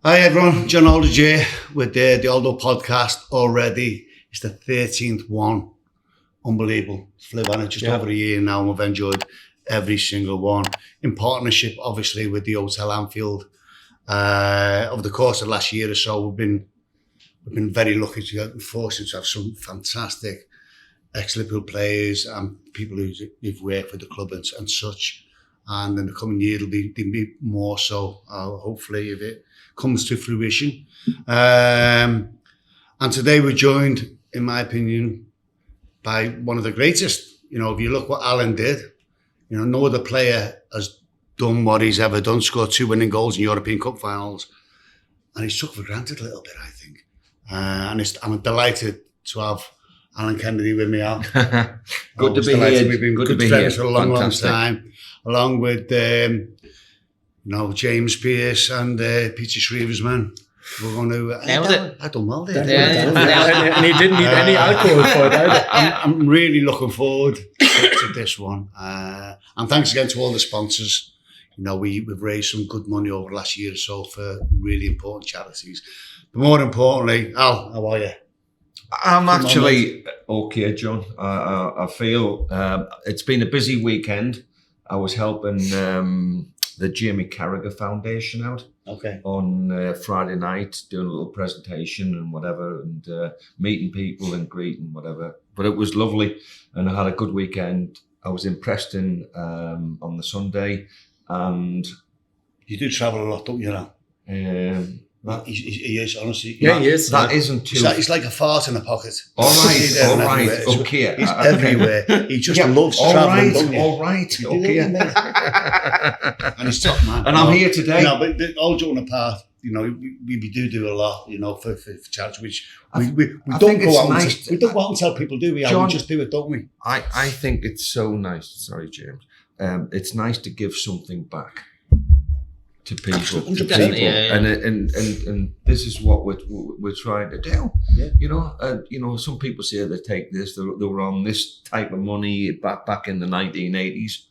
Hi everyone, John Aldridge here with the Aldo podcast already. It's the 13th one. Unbelievable. It's flew on it just over a year now, and we've enjoyed every single one. In partnership, obviously, with the Hotel Anfield. Over the course of the last year or so, we've been very lucky to get fortunate to have some fantastic ex-Liverpool players and people who've worked for the club and such. And in the coming year, it'll be more so, hopefully, if it comes to fruition. And today we're joined, in my opinion, by one of the greatest. You know, if you look what Alan did, you know, no other player has done what he's ever done, scored 2 winning goals in European Cup finals. And he's took for granted a little bit, I think. I'm delighted to have Alan Kennedy with me, Al. Good to be here. We've been good friends for a long time, along with James Pearce and Peter Schriewersmann. We're going to. I done well there. And he didn't need any alcohol for it either. I'm really looking forward to this one. And thanks again to all the sponsors. You know, we've raised some good money over the last year or so for really important charities. But more importantly, Al, how are you? I'm actually okay, John. I feel it's been a busy weekend. I was helping the Jamie Carragher Foundation out on Friday night, doing a little presentation and whatever, and meeting people and greeting whatever. But it was lovely, and I had a good weekend. I was in Preston on the Sunday, and you do travel a lot, don't you? Now, he is honestly. Yeah, he is. That isn't too. He's like a fart in a pocket. All right, okay. He's everywhere. He just loves traveling. All right, okay. And he's top man. And I'm here today. No, but all joking apart, you know, we do a lot, you know, for charity, which we don't go out. We don't go out and tell people, do we? John, we just do it, don't we? I think it's so nice. Sorry, James. It's nice to give something back to people, and this is what we're trying to do. Yeah. You know, some people say they take this, they were on this type of money back in the 1980s.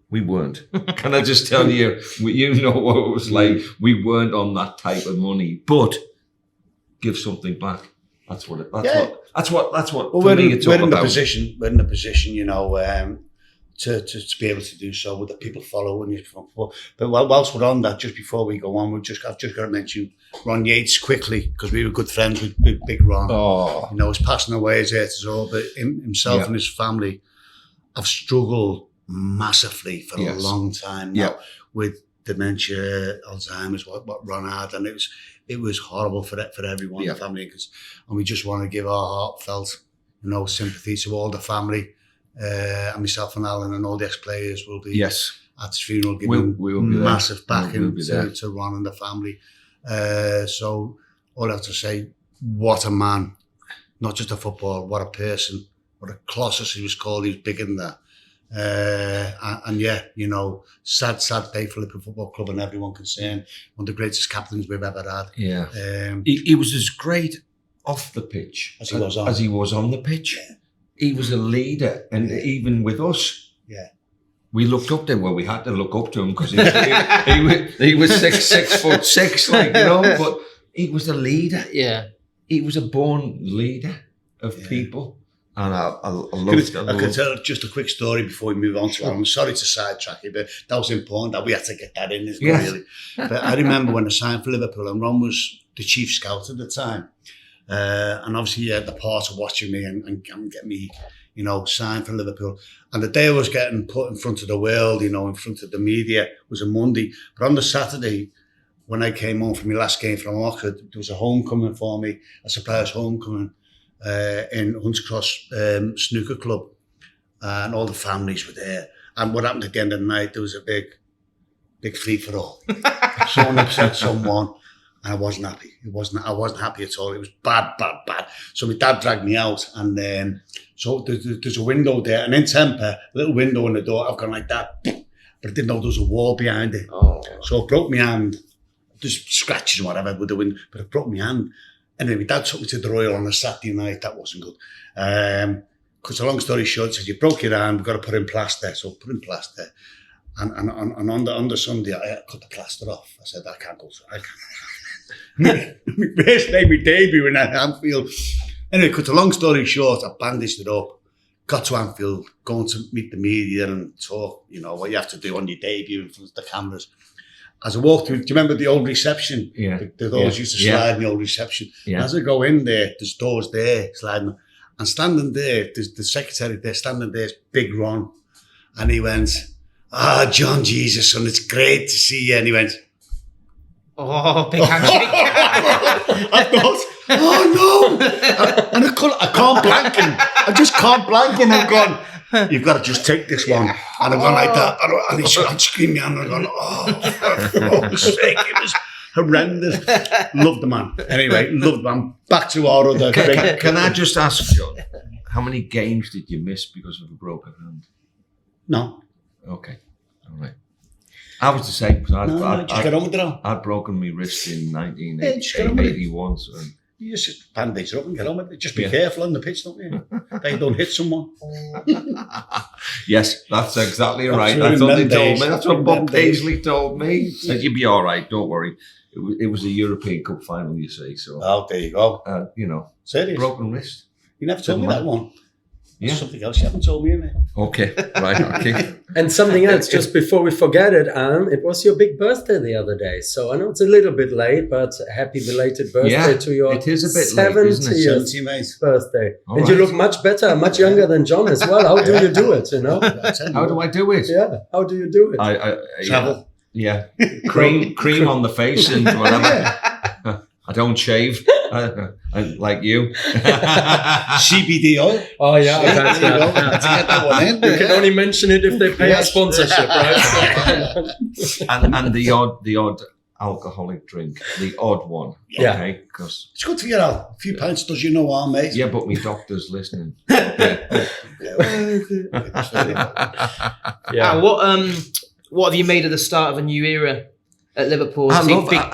We weren't. Can I just tell you? You know what it was like. We weren't on that type of money, but give something back. That's what. That's what. Well, we're in the position, you know. To be able to do so, with the people following you. But whilst we're on that, just before we go on, I've just got to mention Ron Yates quickly, because we were good friends with Big Ron. Oh, you know, he's passing away as it is all, but himself and his family have struggled massively for a long time now with dementia, Alzheimer's, what Ron had, and it was horrible for everyone in the family. And we just want to give our heartfelt, you know, sympathy to all the family. And myself and Alan and all the ex-players will be at his funeral, giving massive backing to Ron and the family. So all I have to say, what a man, not just a footballer, what a person, what a colossus he was called. He was bigger than that. And you know, sad day for Liverpool Football Club and everyone concerned. One of the greatest captains we've ever had. Yeah, he was as great off the pitch as he was on the pitch. Yeah. He was a leader, and even with us, we looked up to him. Well, we had to look up to him because he was 6'6", like, you know. But he was a leader. Yeah, he was a born leader of people, and I loved it. I could tell just a quick story before we move on to it. I'm sorry to sidetrack you, but that was important that we had to get that in, isn't it, really? But I remember when I signed for Liverpool, and Ron was the chief scout at the time. And obviously he had the part of watching me and get me, you know, signed for Liverpool. And the day I was getting put in front of the world, you know, in front of the media, was a Monday. But on the Saturday, when I came home from my last game from Oxford, there was a homecoming for me, a surprise homecoming in Hunts Cross Snooker Club. And all the families were there. And what happened at the end of the night, there was a big free-for-all. Someone upset someone. And I wasn't happy. I wasn't happy at all. It was bad. So my dad dragged me out, and so there's a window there, and in temper, a little window in the door. I've gone like that, but I didn't know there was a wall behind it. Oh. So I broke my hand, just scratches and whatever with the wind, but I broke my hand. And then my dad took me to the Royal on a Saturday night. That wasn't good. Because a long story short, says you broke your hand, we've got to put in plaster. So I put in plaster. And on the Sunday, I cut the plaster off. I said, I can't go. I can't. My first day, my debut in Anfield. Anyway, cut a long story short, I bandaged it up. Got to Anfield, going to meet the media and talk, what you have to do on your debut in front of the cameras. As I walked through, do you remember the old reception? Yeah. The doors used to slide in the old reception. Yeah. As I go in there, there's doors there sliding. And standing there, there's the secretary there, standing there, Big Ron. And he went, John, Jesus, son, it's great to see you. And he went, oh, big handshake. I thought, oh no. And I can't blank him. I just can't blank him. I'm gone, you've got to just take this one. And I'm going like that. And he's screaming and I'm going, for fuck's sake, it was horrendous. Loved the man. Anyway, loved the man. Back to our other thing. Can I just ask, John, how many games did you miss because of a broken hand? No. Okay. All right. I was the same. Just get on with it all. I'd broken my wrist in 1981. So. You just bandage it up and get on with it. Just be careful on the pitch, don't you? They don't hit someone. Yes, that's exactly right. That's what they told me. That's what Bob Paisley told me. He said, you'll be all right, don't worry. It was a European Cup final, you see. So, there you go. Serious? Broken wrist. You never told me that one. Yeah. Something else you haven't told me, innit? Okay, right, okay. And something else, just before we forget it, Anne, it was your big birthday the other day. So I know it's a little bit late, but happy belated birthday to your it is a bit late, isn't it? 70th birthday. And you look much better, much younger than John as well. How do you do it, How do I do it? Yeah, how do you do it? I travel. Yeah, cream on the face and whatever. I don't shave, like you. CBD oil. Oh yeah, to get that one in. You can only mention it if they pay a sponsorship, right? and the odd alcoholic drink, the odd one. Yeah. Okay, because it's good for your health. A few pints does you no harm, mate. Yeah, but my doctor's listening. What have you made of the start of a new era at Liverpool?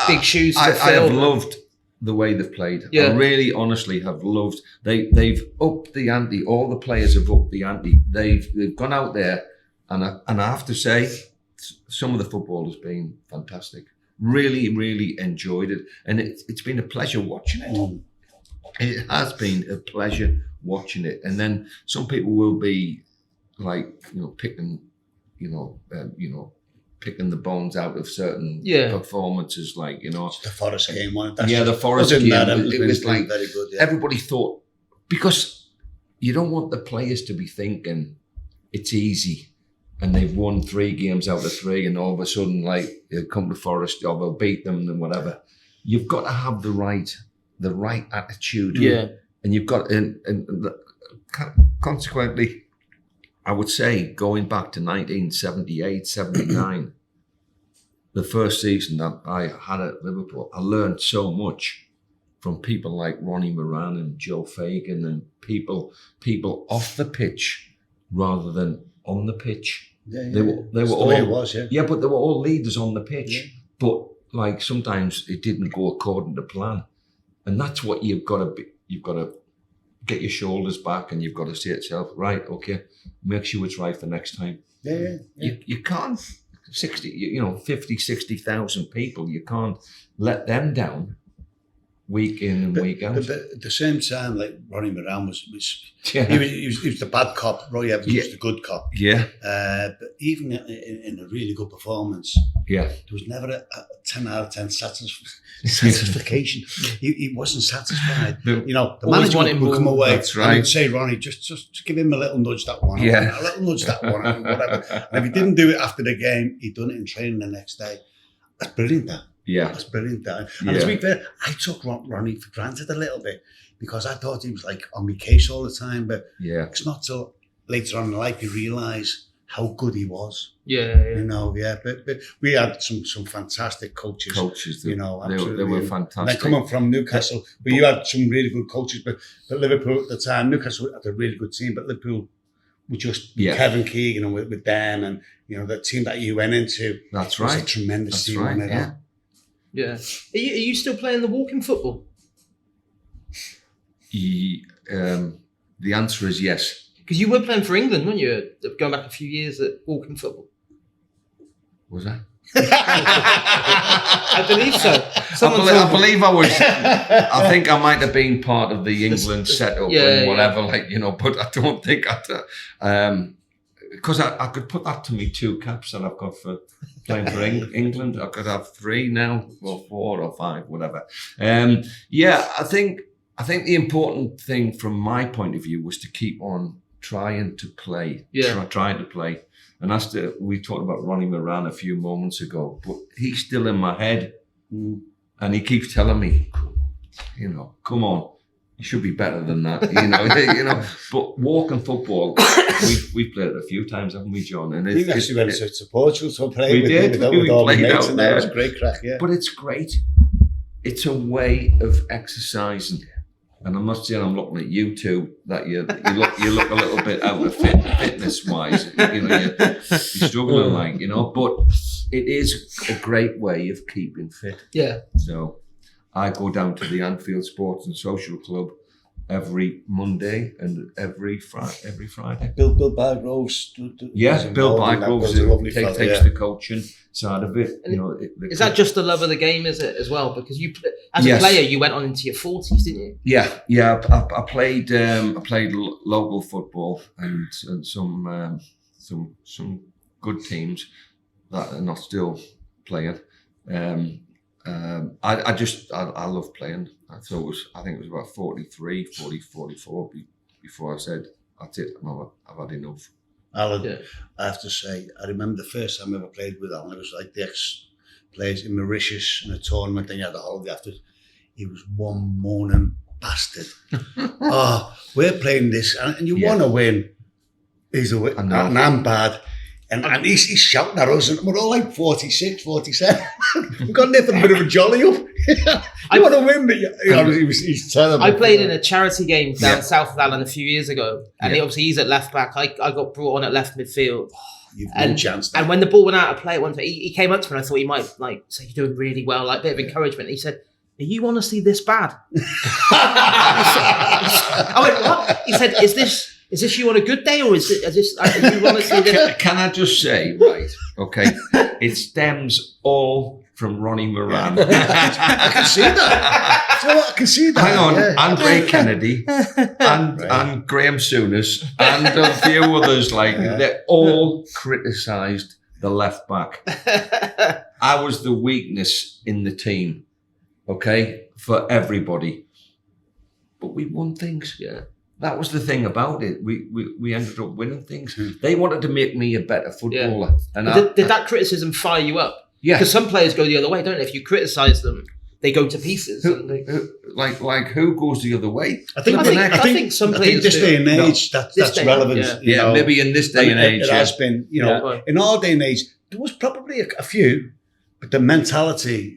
Big shoes to fill. I have loved the way they've played. Yeah. I really, honestly have loved. They've upped the ante. All the players have upped the ante. They've gone out there, and I have to say, some of the football has been fantastic. Really, really enjoyed it, and it's been a pleasure watching it. It has been a pleasure watching it. And then some people will be like, picking. Picking the bones out of certain performances, like, the Forest game one. The Forest game. It was like very good. Yeah. Everybody thought, because you don't want the players to be thinking it's easy and they've won 3 games out of 3 and all of a sudden, like, they'll come to Forest or they'll beat them and whatever. You've got to have the right attitude. Yeah. And you've got, and consequently, I would say, going back to 1978, 79, the first season that I had at Liverpool, I learned so much from people like Ronnie Moran and Joe Fagan and people off the pitch rather than on the pitch. Yeah, They were all, it was, yeah. Yeah, but they were all leaders on the pitch. Yeah. But like sometimes it didn't go according to plan. And that's what you've got to be. You've got to get your shoulders back and you've got to say to yourself, right, okay, make sure it's right for next time. Yeah. You can't, 50, 60,000 people, you can't let them down week in and week out. But at the same time, like Ronnie Moran was he was the bad cop, Roy Evans was the good cop. Yeah. But even in a really good performance, there was never a 10 out of 10 satisfaction. He wasn't satisfied. The manager would come away and he'd say, Ronnie, just give him a little nudge that one. Yeah. A little nudge that one, and whatever. And if he didn't do it after the game, he'd done it in training the next day. That's brilliant, that. Yeah. That's brilliant, that. And to be fair, I took Ronnie for granted a little bit because I thought he was like on my case all the time. But it's not till later on in life you realise how good he was. Yeah. But we had some fantastic coaches. Absolutely. They were fantastic. And coming from Newcastle, but you had some really good coaches. But Liverpool at the time, Newcastle had a really good team, but Liverpool were just Kevin Keegan and with Dan and the team that you went into. That's right. Was a tremendous team. Right. Yeah. Are you still playing the walking football? The answer is yes. Because you were playing for England, weren't you? Going back a few years at walking football. Was I? I believe so. I believe I was. I think I might have been part of the England setup and whatever, but I don't think because I could put that to me 2 caps that I've got for playing for England. I could have 3 now, or 4 or 5, whatever. I think the important thing from my point of view was to keep on trying to play. Trying to play. And we talked about Ronnie Moran a few moments ago, but he's still in my head. And he keeps telling me, come on, you should be better than that, But walking football, we've played it a few times, haven't we, John? And we actually went to Portugal to play with all the mates, and that was a great crack, yeah. But it's great. It's a way of exercising. And I must say, I'm looking at you two, that you look a little bit out of fitness-wise. You're struggling, but it is a great way of keeping fit. Yeah. So I go down to the Anfield Sports and Social Club every Monday and every Friday. Bill Bygroves. Bill Bygroves takes the coaching side of it. Is that just the love of the game, is it, as well? Because you, as a player, you went on into your 40s, didn't you? Yeah. I played local football and some good teams that are not still playing. I love playing. I think it was about 43, 44 before I said, that's it, I've had enough. Alan, I have to say, I remember the first time I ever played with Alan. It was like the ex-players in Mauritius in a tournament, and you had a holiday after. He was one moaning bastard. We're playing this, and you want to win. He's a win, and I'm bad. And he's shouting at us, and we're all like 46, 47. We've got nothing but a bit of a jolly up. I want to win, but he's terrible. I played in a charity game down south of Allen a few years ago, and he's at left back. I got brought on at left midfield. You've no chance. And when the ball went out of play at one time, he came up to me and I thought he might say, you're doing really well, like a bit of encouragement. He said, are you honestly this bad? I went, what? He said, Is this you on a good day, or is this? Are you honestly this? Can I just say, right? Okay, it stems all from Ronnie Moran. I can see that. So I can see that. Hang on, and Ray Kennedy, and Graham Souness, and a few others they all criticised the left back. I was the weakness in the team, okay, for everybody, but we won things. Yeah. That was the thing about it. We ended up winning things. They wanted to make me a better footballer. Yeah. And did that criticism fire you up? Yeah. Because some players go the other way, don't they? If you criticise them, they go to pieces. Who goes the other way? I think some players this day and age, that's relevant. Yeah, maybe in this day and age. It has been, in our day and age, there was probably a few, but the mentality,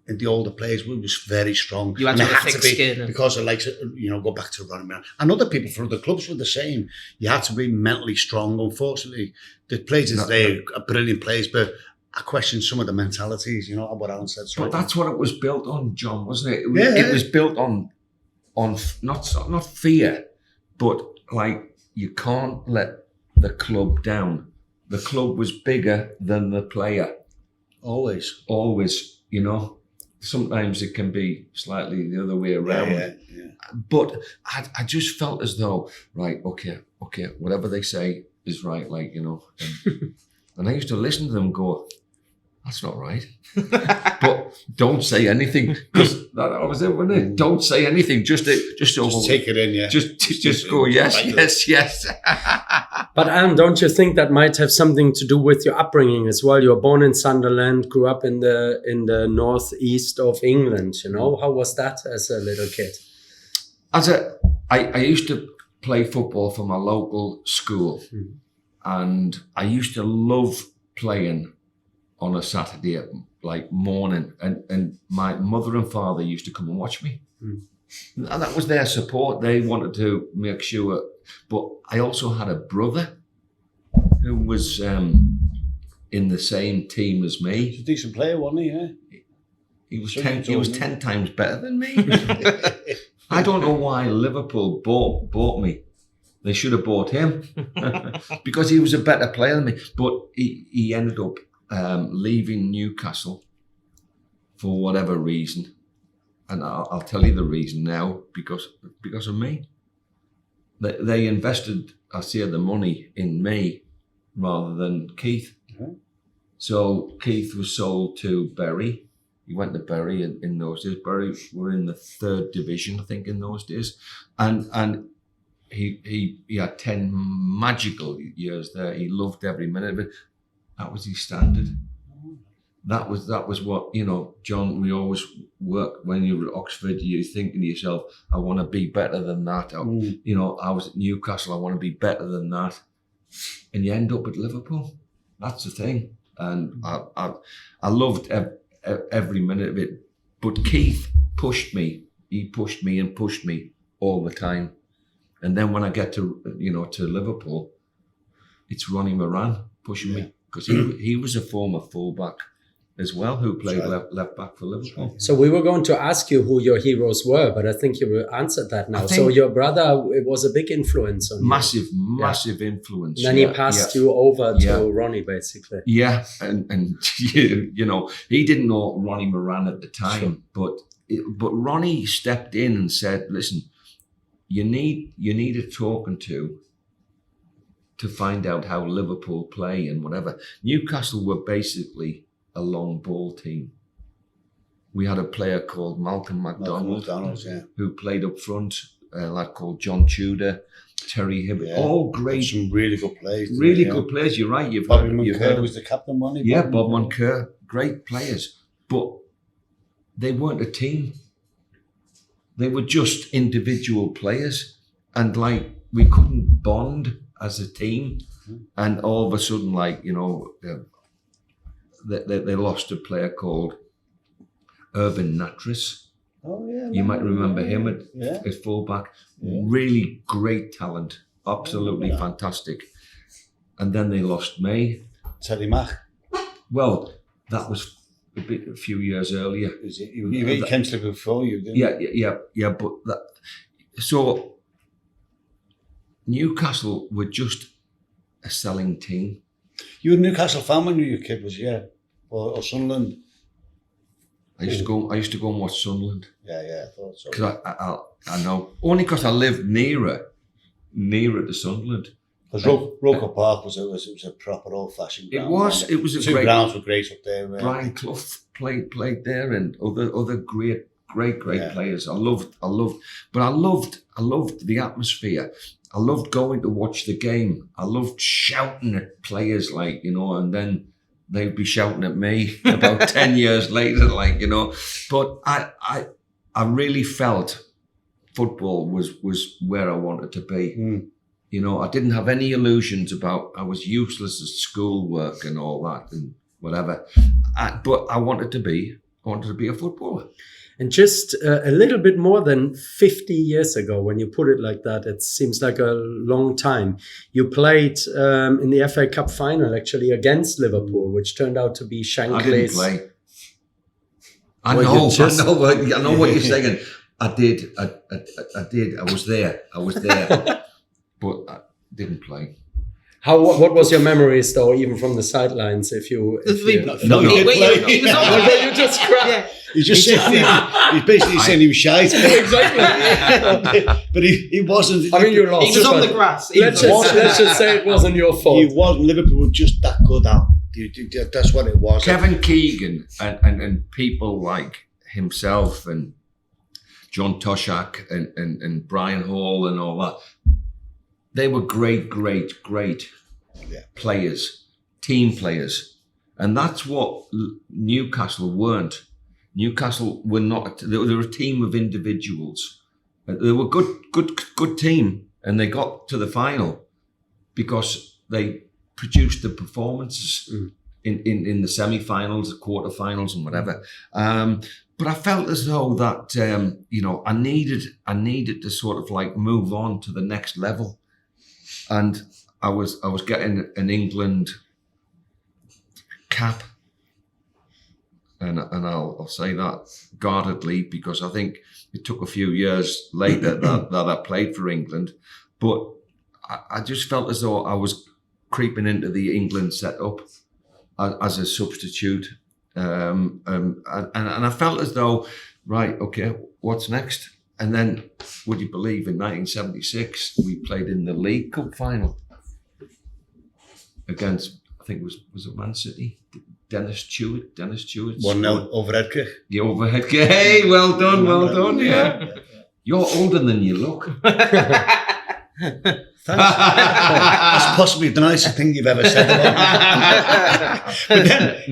in the older players was very strong. You had to have a thick skin. Because go back to Ronnie Moran. And other people from other clubs were the same. You had to be mentally strong. Unfortunately, the players today are brilliant players, but I question some of the mentalities, what Alan said. But that's what it was built on, John, wasn't it? It was built on not fear, but you can't let the club down. The club was bigger than the player. Always. Sometimes it can be slightly the other way around. Yeah. But I just felt as though, right, okay, whatever they say is right, and I used to listen to them go, that's not right. But don't say anything, because that was it, wasn't it? Don't say anything, just take it in, yeah. Just go, yes. But Anne, don't you think that might have something to do with your upbringing as well? You were born in Sunderland, grew up in the northeast of England. How was that as a little kid? I used to play football for my local school, and I used to love playing on a Saturday morning, and my mother and father used to come and watch me. And that was their support. They wanted to make sure. But I also had a brother who was in the same team as me. He's a decent player, wasn't he? Yeah? He was 10 times better than me. I don't know why Liverpool bought me. They should have bought him because he was a better player than me. But he ended up leaving Newcastle for whatever reason, and I'll tell you the reason now, because of me. They invested, I say, the money in me rather than Keith. Mm-hmm. So Keith was sold to Bury. He went to Bury in those days. Bury were in the 3rd division, I think, in those days, and he had 10 magical years there. He loved every minute of it. That was his standard. That was what, John, we always work when you were at Oxford, you're thinking to yourself, I want to be better than that. I was at Newcastle, I want to be better than that. And you end up at Liverpool. That's the thing. And I loved every minute of it. But Keith pushed me. He pushed me and pushed me all the time. And then when I get to Liverpool, it's Ronnie Moran pushing me, because he was a former fullback as well, who played left back for Liverpool. So we were going to ask you who your heroes were, but I think you answered that now. So your brother, it was a big influence on massive influence. And then he passed you over to Ronnie, basically. Yeah, and he didn't know Ronnie Moran at the time, but Ronnie stepped in and said, "Listen, you need a talking to find out how Liverpool play and whatever." Newcastle were basically a long ball team. We had a player called Malcolm McDonald, who played up front, a lad called John Tudor, Terry Hibbert, all great. Some really good players. Good players, you're right. Bobby Moncur was the captain, wasn't he? Bob Moncur, great players. But they weren't a team. They were just individual players. And we couldn't bond as a team. And all of a sudden, they lost a player called Irvin Natris. Oh yeah, you might remember him at fullback. Yeah. Really great talent, absolutely fantastic. And then they lost May. Terry Mack. Well, that was a few years earlier. He came to Liverpool before you, didn't he? Yeah. But so Newcastle were just a selling team. You were a Newcastle fan when you were a kid, was you? Or Sunderland? I used to go and watch Sunderland. Yeah, I thought so. Because I know, only because I lived nearer to Sunderland. Because Roker Park was a proper old-fashioned ground. It was a two great grounds were great up there. Brian Clough played there, and other great players. I loved the atmosphere. I loved going to watch the game. I loved shouting at players, and then they'd be shouting at me about 10 years later, But I really felt football was where I wanted to be. I didn't have any illusions about I was useless at schoolwork and all that and whatever. But I wanted to be a footballer. And just a little bit more than 50 years ago, when you put it like that, it seems like a long time. You played in the FA Cup final, actually, against Liverpool, which turned out to be Shankly's. I didn't play. I know what you're saying. I did. I was there. But I didn't play. What was your memories, though, even from the sidelines? He was you just cried. He's just he's basically saying he was shite. Exactly. But he wasn't. I mean, you lost. He was on the grass. Let's just say it wasn't your fault. He wasn't. Liverpool were just that good at. That's what it was. Kevin Keegan and people like himself and John Toshak and Brian Hall and all that. They were great players, team players. And that's what Newcastle weren't. Newcastle were not. They were a team of individuals. They were good team, and they got to the final because they produced the performances in the semi-finals, the quarter-finals, and whatever. But I felt as though that I needed to sort of move on to the next level, and I was getting an England cap. And I'll say that guardedly because I think it took a few years later that I played for England. But I just felt as though I was creeping into the England setup. as a substitute. And I felt as though, right, okay, what's next? And then, would you believe, in 1976, we played in the League Cup final against, I think was it Man City? Dennis Stewart. 1-0 overhead kick. The overhead kick. Hey, well done, yeah. You're older than you look. Thanks. That's possibly the nicest thing you've ever said about me. But then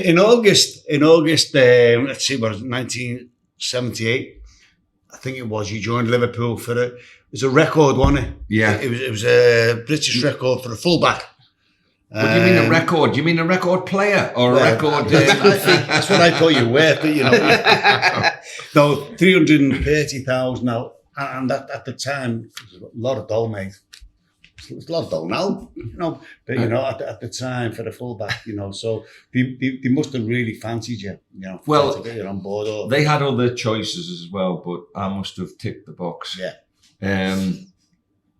in August, let's see, what was it, 1978? I think it was. You joined Liverpool for it was a record, wasn't it? Yeah. It was a British record for a fullback. What do you mean a record? Do you mean a record player or a record? That's what I thought you were, but you know. No, 330,000 now, and at the time, it was a lot of dough, mate. It's a lot of dough now, you know. But you know, at the time for the fullback, you know, so they must have really fancied you, you know. Well, to get you on board. Or, they had other choices as well, but I must have ticked the box. Yeah.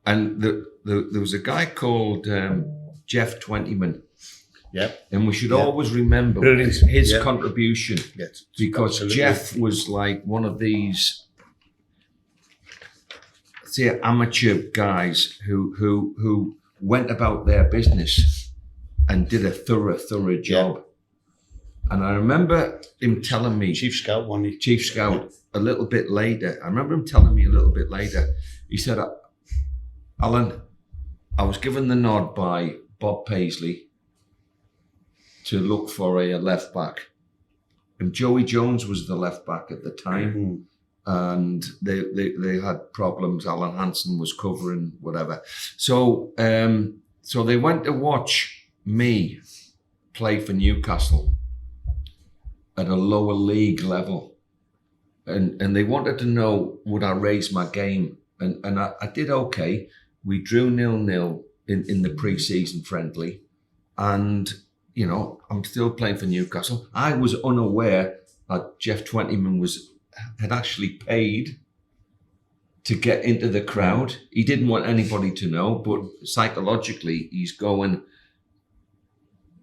And there was a guy called Jeff Tman. Yeah. And we should always remember his contribution, because absolutely. Jeff was like one of these, say, amateur guys who went about their business and did a thorough job. Yeah. And I remember him telling me, Chief Scout, a little bit later. I remember him telling me a little bit later. He said, Alan, I was given the nod by Bob Paisley to look for a left back, and Joey Jones was the left back at the time, and they had problems. Alan Hansen was covering whatever, so they went to watch me play for Newcastle at a lower league level, and they wanted to know would I raise my game, and I did okay. We drew 0-0 in the pre-season friendly, and you know, I'm still playing for Newcastle. I was unaware that Jeff Twentyman had actually paid to get into the crowd. He didn't want anybody to know, but psychologically, he's going,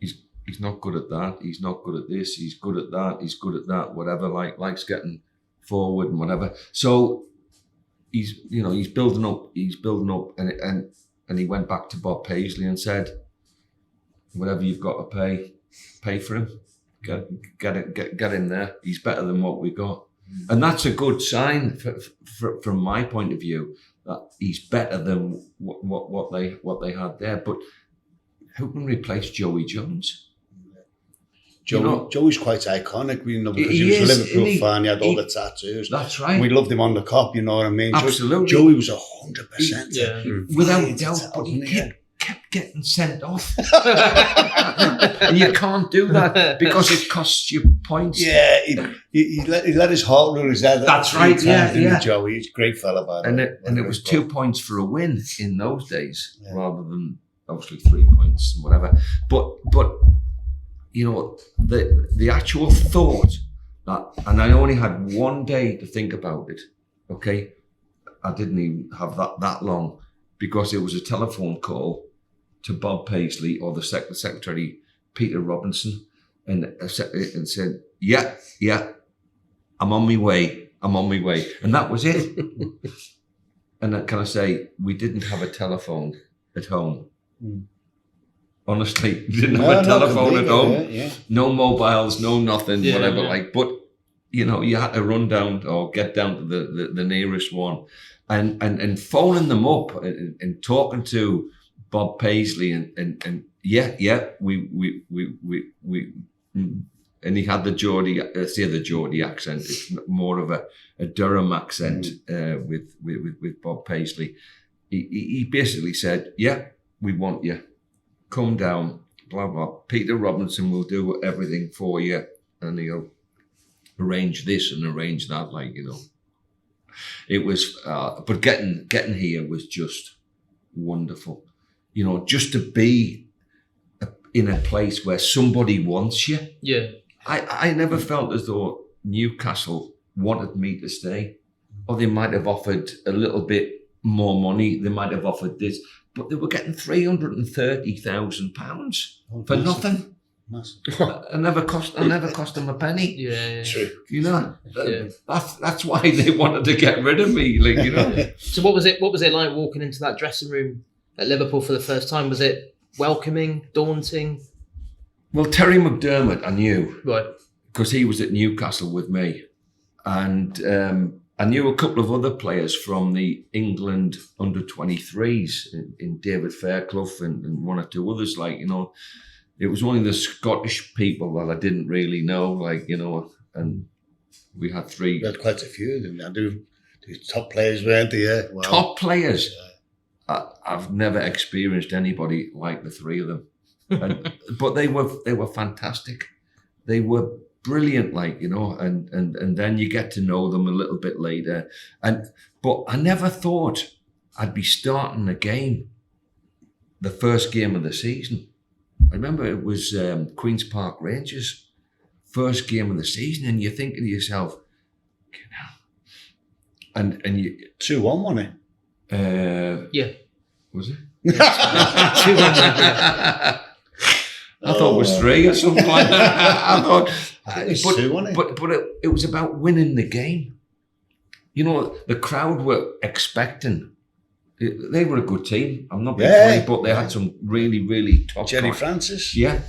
he's not good at that. He's not good at this. He's good at that. He's good at that. Whatever, likes getting forward and whatever. So he's building up, and he went back to Bob Paisley and said, whatever you've got to pay for him. Get in there. He's better than what we got, and that's a good sign from my point of view that he's better than what they had there. But who can replace Joey Jones? Joey's quite iconic, you know, because he was a Liverpool fan. He had all the tattoos. That's right. We loved him on the cop. You know what I mean? Absolutely. Joey was 100%. Without doubt, but he kept getting sent off. And you can't do that because it costs you points. Yeah, he let his heart rule his head. That's right, yeah. Joey, he's a great fella, by the way. And it was 2 points for a win in those days, rather than obviously 3 points and whatever. But you know, the actual thought that, and I only had one day to think about it, okay? I didn't even have that long, because it was a telephone call to Bob Paisley or the secretary, Peter Robinson, and said, yeah, I'm on my way. And that was it. And can I say, we didn't have a telephone at home. Honestly, we didn't have a telephone at home. Yeah. No mobiles, no nothing, whatever. Like, but you know, you had to run down or get down to the nearest one, and phoning them up and talking to Bob Paisley and we and he had the Geordie accent. It's more of a Durham accent with Bob Paisley. He basically said, yeah, we want you. Come down, blah, blah. Peter Robinson will do everything for you, and he'll arrange this and arrange that, like, you know. It was, but getting here was just wonderful. You know, just to be in a place where somebody wants you. Yeah. I never felt as though Newcastle wanted me to stay, or they might have offered a little bit more money. They might have offered this. But they were getting £330,000 for nothing. I never cost them a penny. Yeah. True. You know, Yeah. that's why they wanted to get rid of me. Like, you know. So what was it like walking into that dressing room at Liverpool for the first time? Was it welcoming, daunting? Well, Terry McDermott, I knew, Right. because he was at Newcastle with me, and I knew a couple of other players from the England under-23s in David Fairclough and one or two others. Like, you know, it was only the Scottish people that I didn't really know. Like, you know, and we had three. We had quite a few of them. The top players, weren't they? Yeah. Wow. Top players. I've never experienced anybody like the three of them. But they were fantastic. They were brilliant, like, you know, and then you get to know them a little bit later. But I never thought I'd be starting a game, the first game of the season. I remember it was Queen's Park Rangers, first game of the season, and you're thinking to yourself, you know, and you 2-1, wasn't it? Yeah. Was it? 2-1. I thought it was 3 or something like that. I thought, it was 2, wasn't it? but it was about winning the game. You know, the crowd were expecting. They were a good team. I'm not being funny, but they had some really, really top. Jerry Francis. Yeah,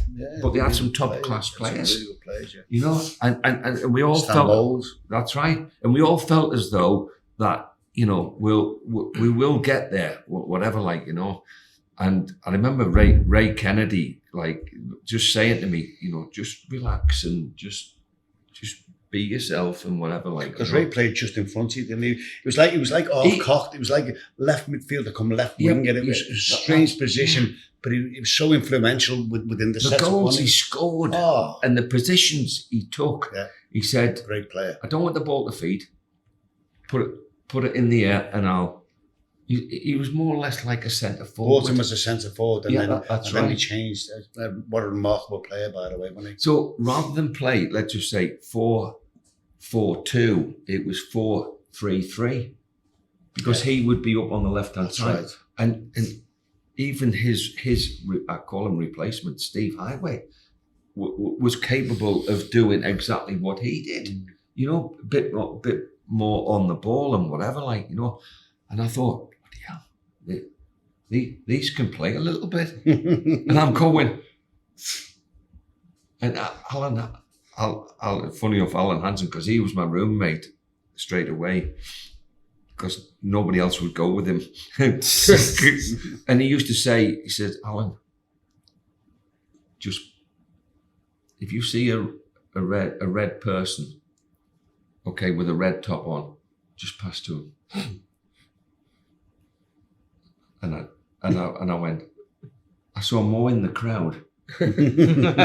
but they had some top class players. Really good players, yeah. You know, and we all Stan felt Bowles. that's right, and we all felt as though that, you know, we will get there, whatever, like, you know. And I remember Ray Kennedy, like, just saying to me, you know, just relax and just be yourself and whatever, like. Because Ray played just in front of you, didn't he? It was like half-cocked. It was like left midfielder come left winger. It was a strange position, but he was so influential within the set. The goals he scored and the positions he took. Yeah. He said, "Great player. I don't want the ball to feed. Put it in the air, and I'll." He was more or less like a centre forward. Bought him as a centre forward, and then he changed. What a remarkable player, by the way, wasn't he? So rather than play, let's just say 4-4-2, it was 4-3-3, because he would be up on the left hand side, right. and even his I call him replacement, Steve Highway, was capable of doing exactly what he did. You know, a bit more on the ball and whatever, like, you know. And I thought, these can play a little bit. And I'm going, and Alan, funny enough, Alan Hansen, because he was my roommate straight away, because nobody else would go with him. And he used to say, he said, Alan, just, if you see a red person, okay, with a red top on, just pass to him. And I went, I saw more in the crowd than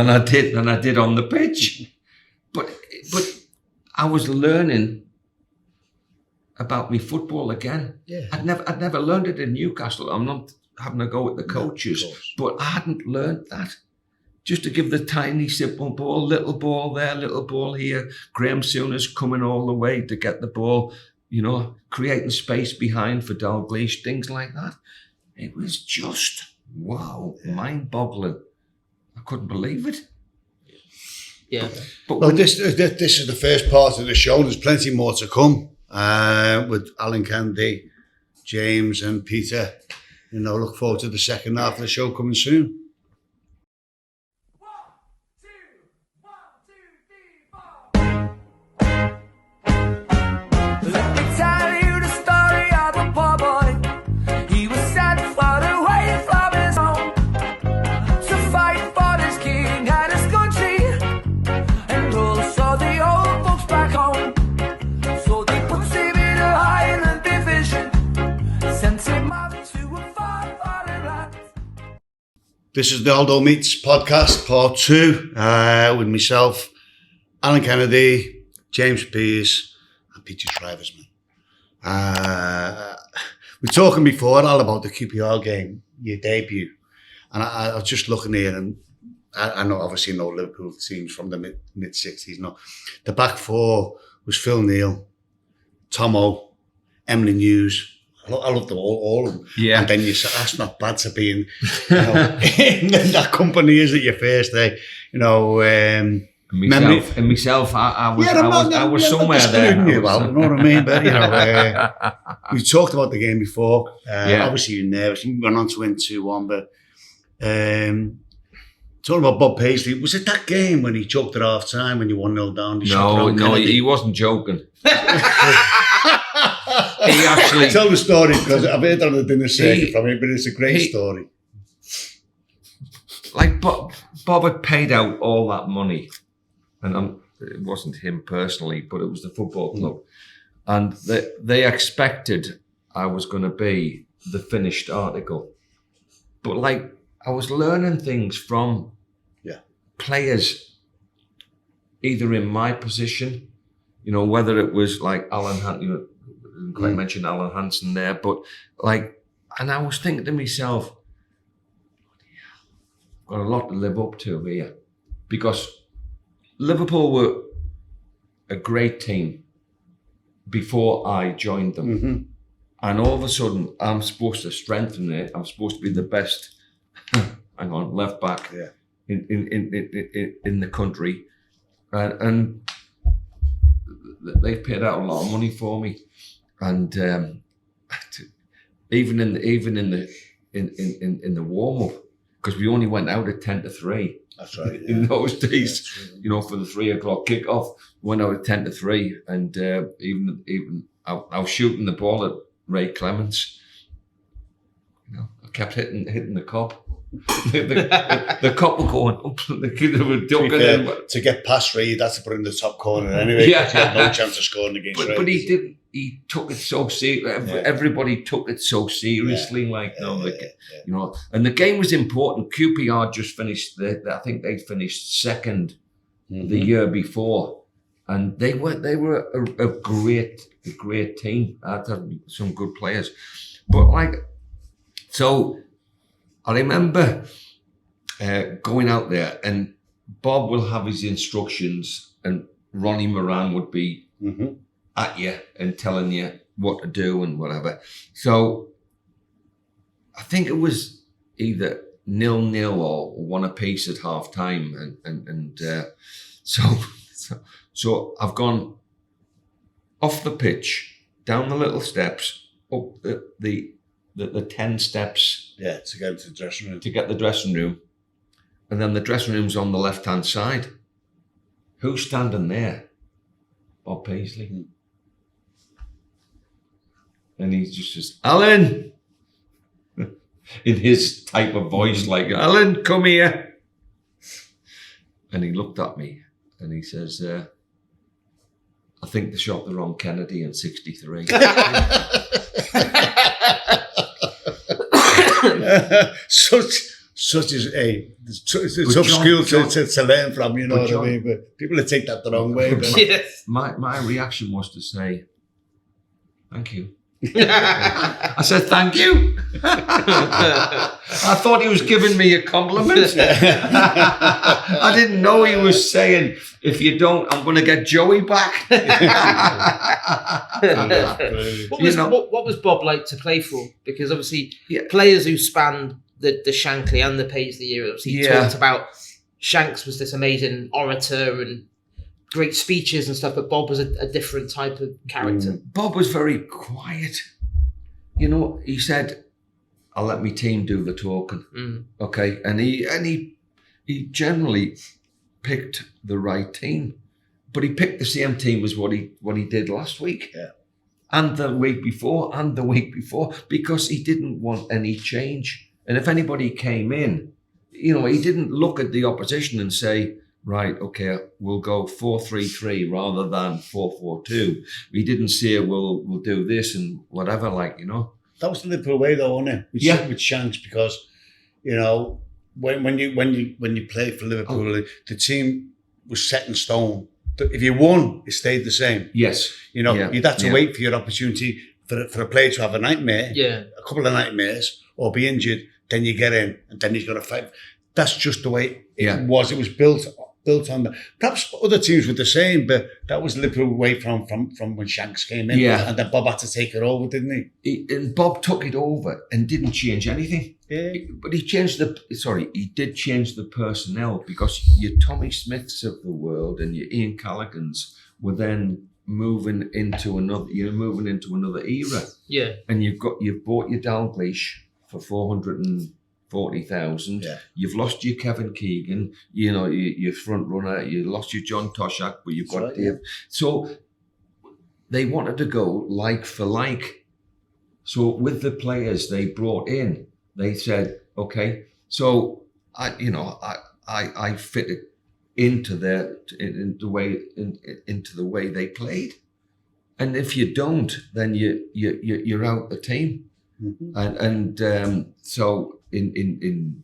I did on the pitch. But I was learning about me football again. Yeah. I'd never learned it in Newcastle. I'm not having a go at the coaches, but I hadn't learned that. Just to give the tiny simple ball, little ball there, little ball here. Graham Souness coming all the way to get the ball. You know, creating space behind for Dalglish, things like that. It was just, wow, mind-boggling. I couldn't believe it. Yeah. But this is the first part of the show. There's plenty more to come with Alan Kennedy, James and Peter. You know, look forward to the second half of the show coming soon. This is the Aldo Meets podcast, part 2, with myself, Alan Kennedy, James Pearce, and Peter Schriewersmann. We were talking before, Al, about the QPR game, your debut, and I was just looking here, and I know, obviously, no Liverpool teams from the mid-60s. No, the back four was Phil Neal, Tomo, Emily News, I love them all of them. Yeah. And then you say, that's not bad to be in, in that company, is it, your first day? Myself, I was somewhere there. You know what I mean? But, we talked about the game before. Obviously, you're nervous. You went on to win 2-1, but talking about Bob Paisley, was it that game when he choked at half time when you 1-0 down? No, he wasn't joking. He actually tell the story, because I've heard on the dinner circuit from him, but it's a great story. Like Bob had paid out all that money, and it wasn't him personally, but it was the football club, and they expected I was going to be the finished article, but like I was learning things from players, either in my position, whether it was like Alan Hunt, didn't quite mention Alan Hansen there, but like, and I was thinking to myself, I've got a lot to live up to here, because Liverpool were a great team before I joined them, and all of a sudden I'm supposed to strengthen it. I'm supposed to be the best. Hang on, left back in the country, and they've paid out a lot of money for me. And even in the warm up, because we only went out at 10-3. That's right. Yeah. In those days, for the 3 o'clock kickoff, went out at 10-3, and even I was shooting the ball at Ray Clements. I kept hitting the cop. the cop were going up. The kids were ducking. To get past Ray, that's to put in the top corner anyway. Yeah. He had no chance of scoring against Ray. But he didn't. He took it so serious. Everybody took it so seriously, and the game was important. QPR just finished. I think they finished second the year before, and they were a great team. Had some good players, but so I remember going out there, and Bob will have his instructions, and Ronnie Moran would be at you and telling you what to do and whatever. So I think it was either 0-0 or 1 apiece at half time, and so I've gone off the pitch, down the little steps, up the 10 steps. Yeah, to go to the dressing room. To get the dressing room. And then the dressing room's on the left-hand side. Who's standing there? Bob Paisley. And he just says, Alan! In his type of voice, like, Alan, come here. And he looked at me and he says, I think they shot the wrong Kennedy in 63. Such is it's a tough school to learn from, you know what I mean? But people that take that the wrong way. Yes. My reaction was to say, thank you. I said, thank you. I thought he was giving me a compliment. I didn't know he was saying, if you don't, I'm going to get Joey back. What was Bob like to play for? Because obviously players who spanned the Shankly and the Paisley era, obviously he talked about Shanks was this amazing orator and great speeches and stuff, but Bob was a different type of character. Bob was very quiet. He said, I'll let my team do the talking. Okay. And he generally picked the right team. But he picked the same team as what he did last week. Yeah. And the week before, because he didn't want any change. And if anybody came in, he didn't look at the opposition and say, right, okay, we'll go 4-3-3 rather than 4-4-2. We didn't say we'll do this and whatever, That was the Liverpool way, though, wasn't it? With Shanks, because when you play for Liverpool, the team was set in stone. If you won, it stayed the same. Yes, you'd have to wait for your opportunity for a player to have a nightmare, a couple of nightmares, or be injured. Then you get in, and then he's got to fight. That's just the way it was. It was built built on that. Perhaps other teams were the same, but that was Liverpool away from when Shanks came in. Yeah. And then Bob had to take it over, didn't he? And Bob took it over and didn't change anything. Yeah. But he did change the personnel, because your Tommy Smiths of the world and your Ian Callaghan's were then moving into another era. Yeah. And you've bought your Dalglish for 440,000. Yeah. You've lost your Kevin Keegan, your front runner. You lost your John Toshak, but you've got Dave. Yeah. So they wanted to go like for like. So with the players they brought in, they said, okay, so I fit it into the way they played, and if you don't, then you're out the team. Mm-hmm. So in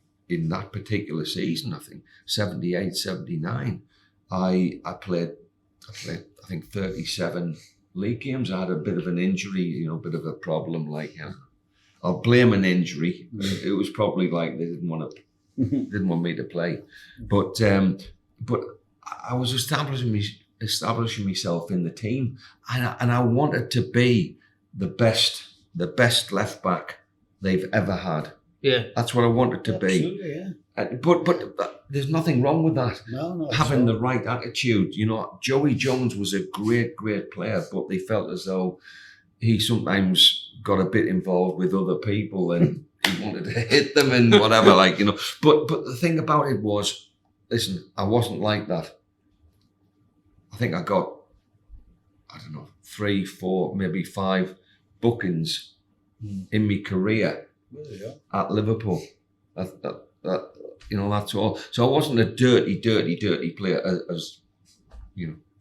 that particular season, I think 78, 79, I played I think 37 league games. I had a bit of an injury, a bit of a problem. I'll blame an injury. It was probably like they didn't want me to play, but I was establishing myself in the team, and I wanted to be the best left back they've ever had. Yeah, that's what I wanted to be. Yeah. But there's nothing wrong with that. No, having the right attitude. Joey Jones was a great player, but they felt as though he sometimes got a bit involved with other people and he wanted to hit them and whatever, But the thing about it was, listen, I wasn't like that. I think I got, 3, 4, maybe 5 bookings in my career at Liverpool. That's all. So I wasn't a dirty player, as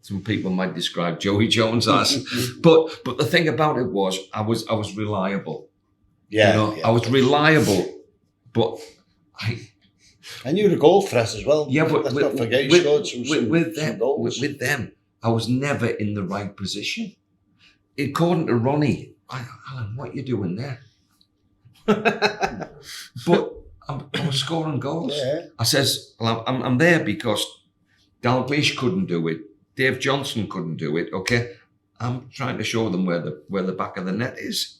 some people might describe Joey Jones as. but the thing about it was, I was reliable. Yeah, I was reliable, but and you had a goal threat as well. Yeah, but let's not forget you scored some goals. With them, I was never in the right position. According to Ronnie, Alan, what are you doing there? But I was scoring goals. Yeah. I says, well, I'm there because Dalglish couldn't do it. Dave Johnson couldn't do it. Okay, I'm trying to show them where the back of the net is.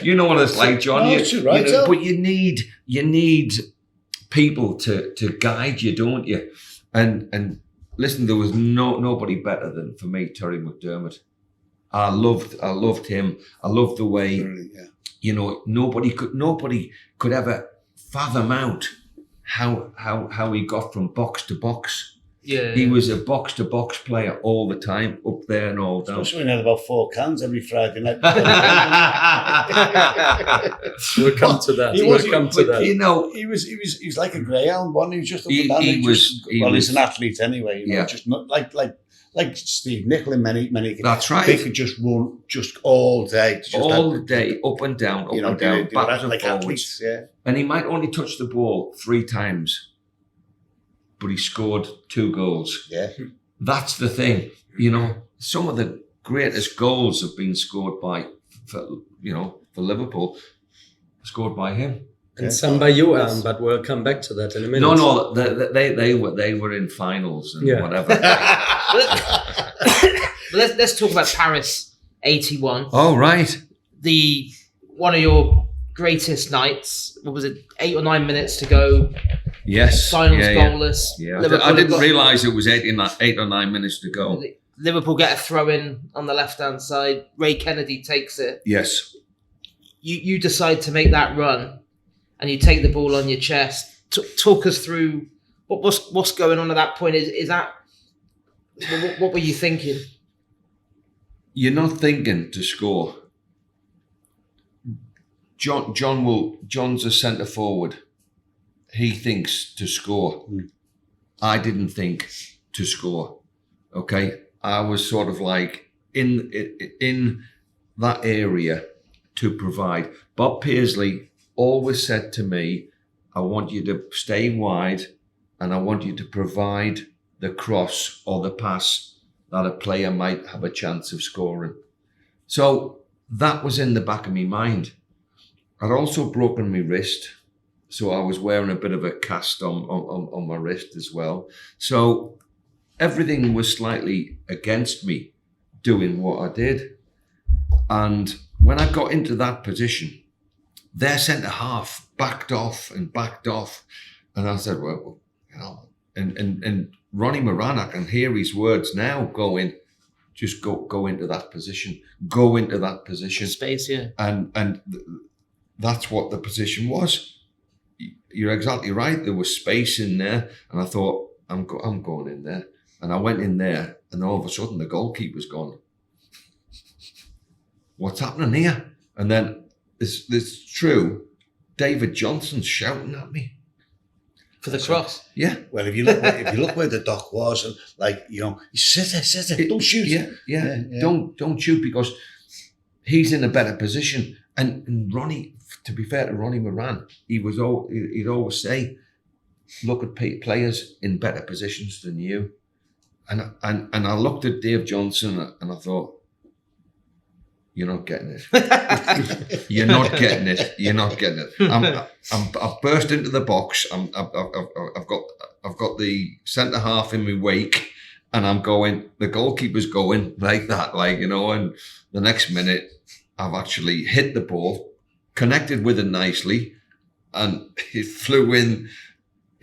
You know what it's like, John. But you need people to guide you, don't you? And listen, there was nobody better than, for me, Terry McDermott. I loved him. I loved the way, nobody could ever fathom out how he got from box to box. Yeah, he was a box to box player all the time, up there and all down. Especially when he had about 4 cans every Friday night. We'll come to that. He was like a greyhound, wasn't he? He was just up and down. He's an athlete anyway. Just not like Steve Nicol in many. That's right. They could just run just all day. All day, up and down, backwards and like forwards. Athletes, yeah. And he might only touch the ball 3 times, but he scored 2 goals. Yeah. That's the thing. Some of the greatest goals have been scored for Liverpool, scored by him. And some by you, Alan, but we'll come back to that in a minute. No, they were in finals and whatever. Let's talk about Paris '81. Oh, right. One of your greatest nights. What was it? 8 or 9 minutes to go. Yes. Finals goalless. Yeah. I didn't realise it was 8 or 9 minutes to go. Liverpool get a throw in on the left hand side. Ray Kennedy takes it. Yes. You decide to make that run, and you take the ball on your chest. Talk us through what's going on at that point. Is that what were you thinking? You're not thinking to score. John's a centre forward. He thinks to score. I didn't think to score. Okay, I was sort of like in that area to provide. Bob Paisley always said to me, I want you to stay wide and I want you to provide the cross or the pass that a player might have a chance of scoring. So that was in the back of my mind. I'd also broken my wrist. So I was wearing a bit of a cast on my wrist as well. So everything was slightly against me doing what I did. And when I got into that position, their centre half backed off. And I said, well, you know, and Ronnie Moran, I can hear his words now going, just go into that position. Go into that position. Space, yeah. And that's what the position was. You're exactly right. There was space in there. And I thought, I'm going in there. And I went in there, and all of a sudden the goalkeeper's gone. What's happening here? And then it's true. David Johnson's shouting at me for the cross. Yeah. Well, if you look where the dock was, and like, you know, sit there, don't shoot. Yeah. Don't shoot, because he's in a better position. And Ronnie, to be fair to Ronnie Moran, he'd always say, look at players in better positions than you. And I looked at Dave Johnson and I thought, you're not getting it. You're not getting it. You're not getting it. I've burst into the box. I've got the centre half in my wake, and I'm going. The goalkeeper's going like that, like, you know. And the next minute, I've actually hit the ball, connected with it nicely, and it flew in.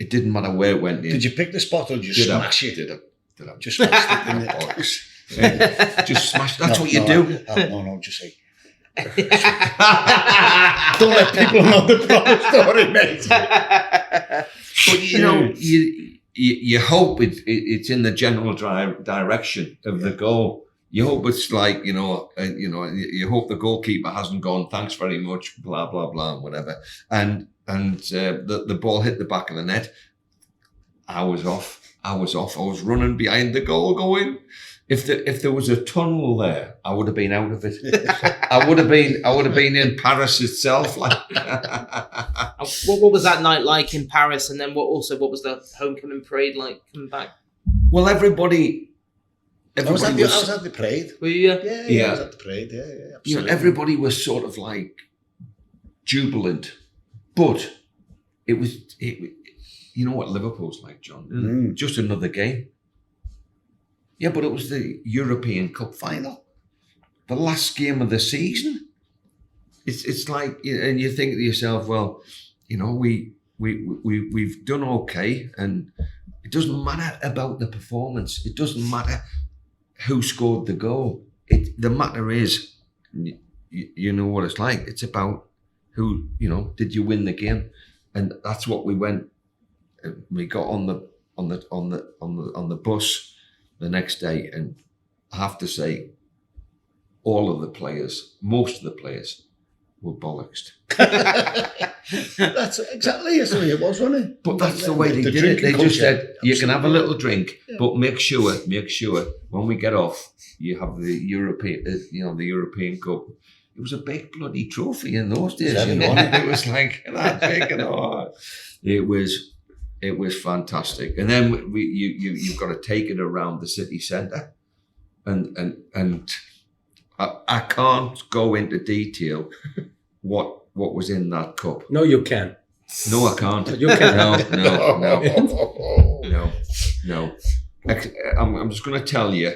It didn't matter where it went in. Did you pick the spot or did you smash it? Did I? Just smashed it in the box. Just smash. That's what you do. No, just say. Don't let people know the proper story, mate. But you know, you hope it's in the general direction of the goal. You hope it's like, you hope the goalkeeper hasn't gone, thanks very much, blah blah blah, whatever. And the ball hit the back of the net. I was off. I was running behind the goal going, if there was a tunnel there, I would have been out of it. I would have been in Paris itself. Like what was that night like in Paris? And then what was the homecoming parade like coming back? Well, everybody I was at the parade. Were you? Yeah, I was at the parade, yeah, absolutely. You know, everybody was sort of like jubilant, but it was you know what Liverpool's like, John? Just another game. Yeah, but it was the European Cup final, the last game of the season. It's like, and you think to yourself, well, you know, we've done okay, and it doesn't matter about the performance. It doesn't matter who scored the goal. The matter is, you know what it's like. It's about who, you know, did you win the game, and that's what we went. We got on the bus the next day, and I have to say, most of the players were bollocksed. That's exactly the way it was, wasn't it? But that's the way they did it. They just said, you can have a little drink, but make sure when we get off, you have the European Cup. It was a big bloody trophy in those days, you know. It was like that big, you know. It was fantastic. And then you've got to take it around the city centre, and I can't go into detail what was in that cup. No, you can. No, I can't. You can. No. I'm just going to tell you,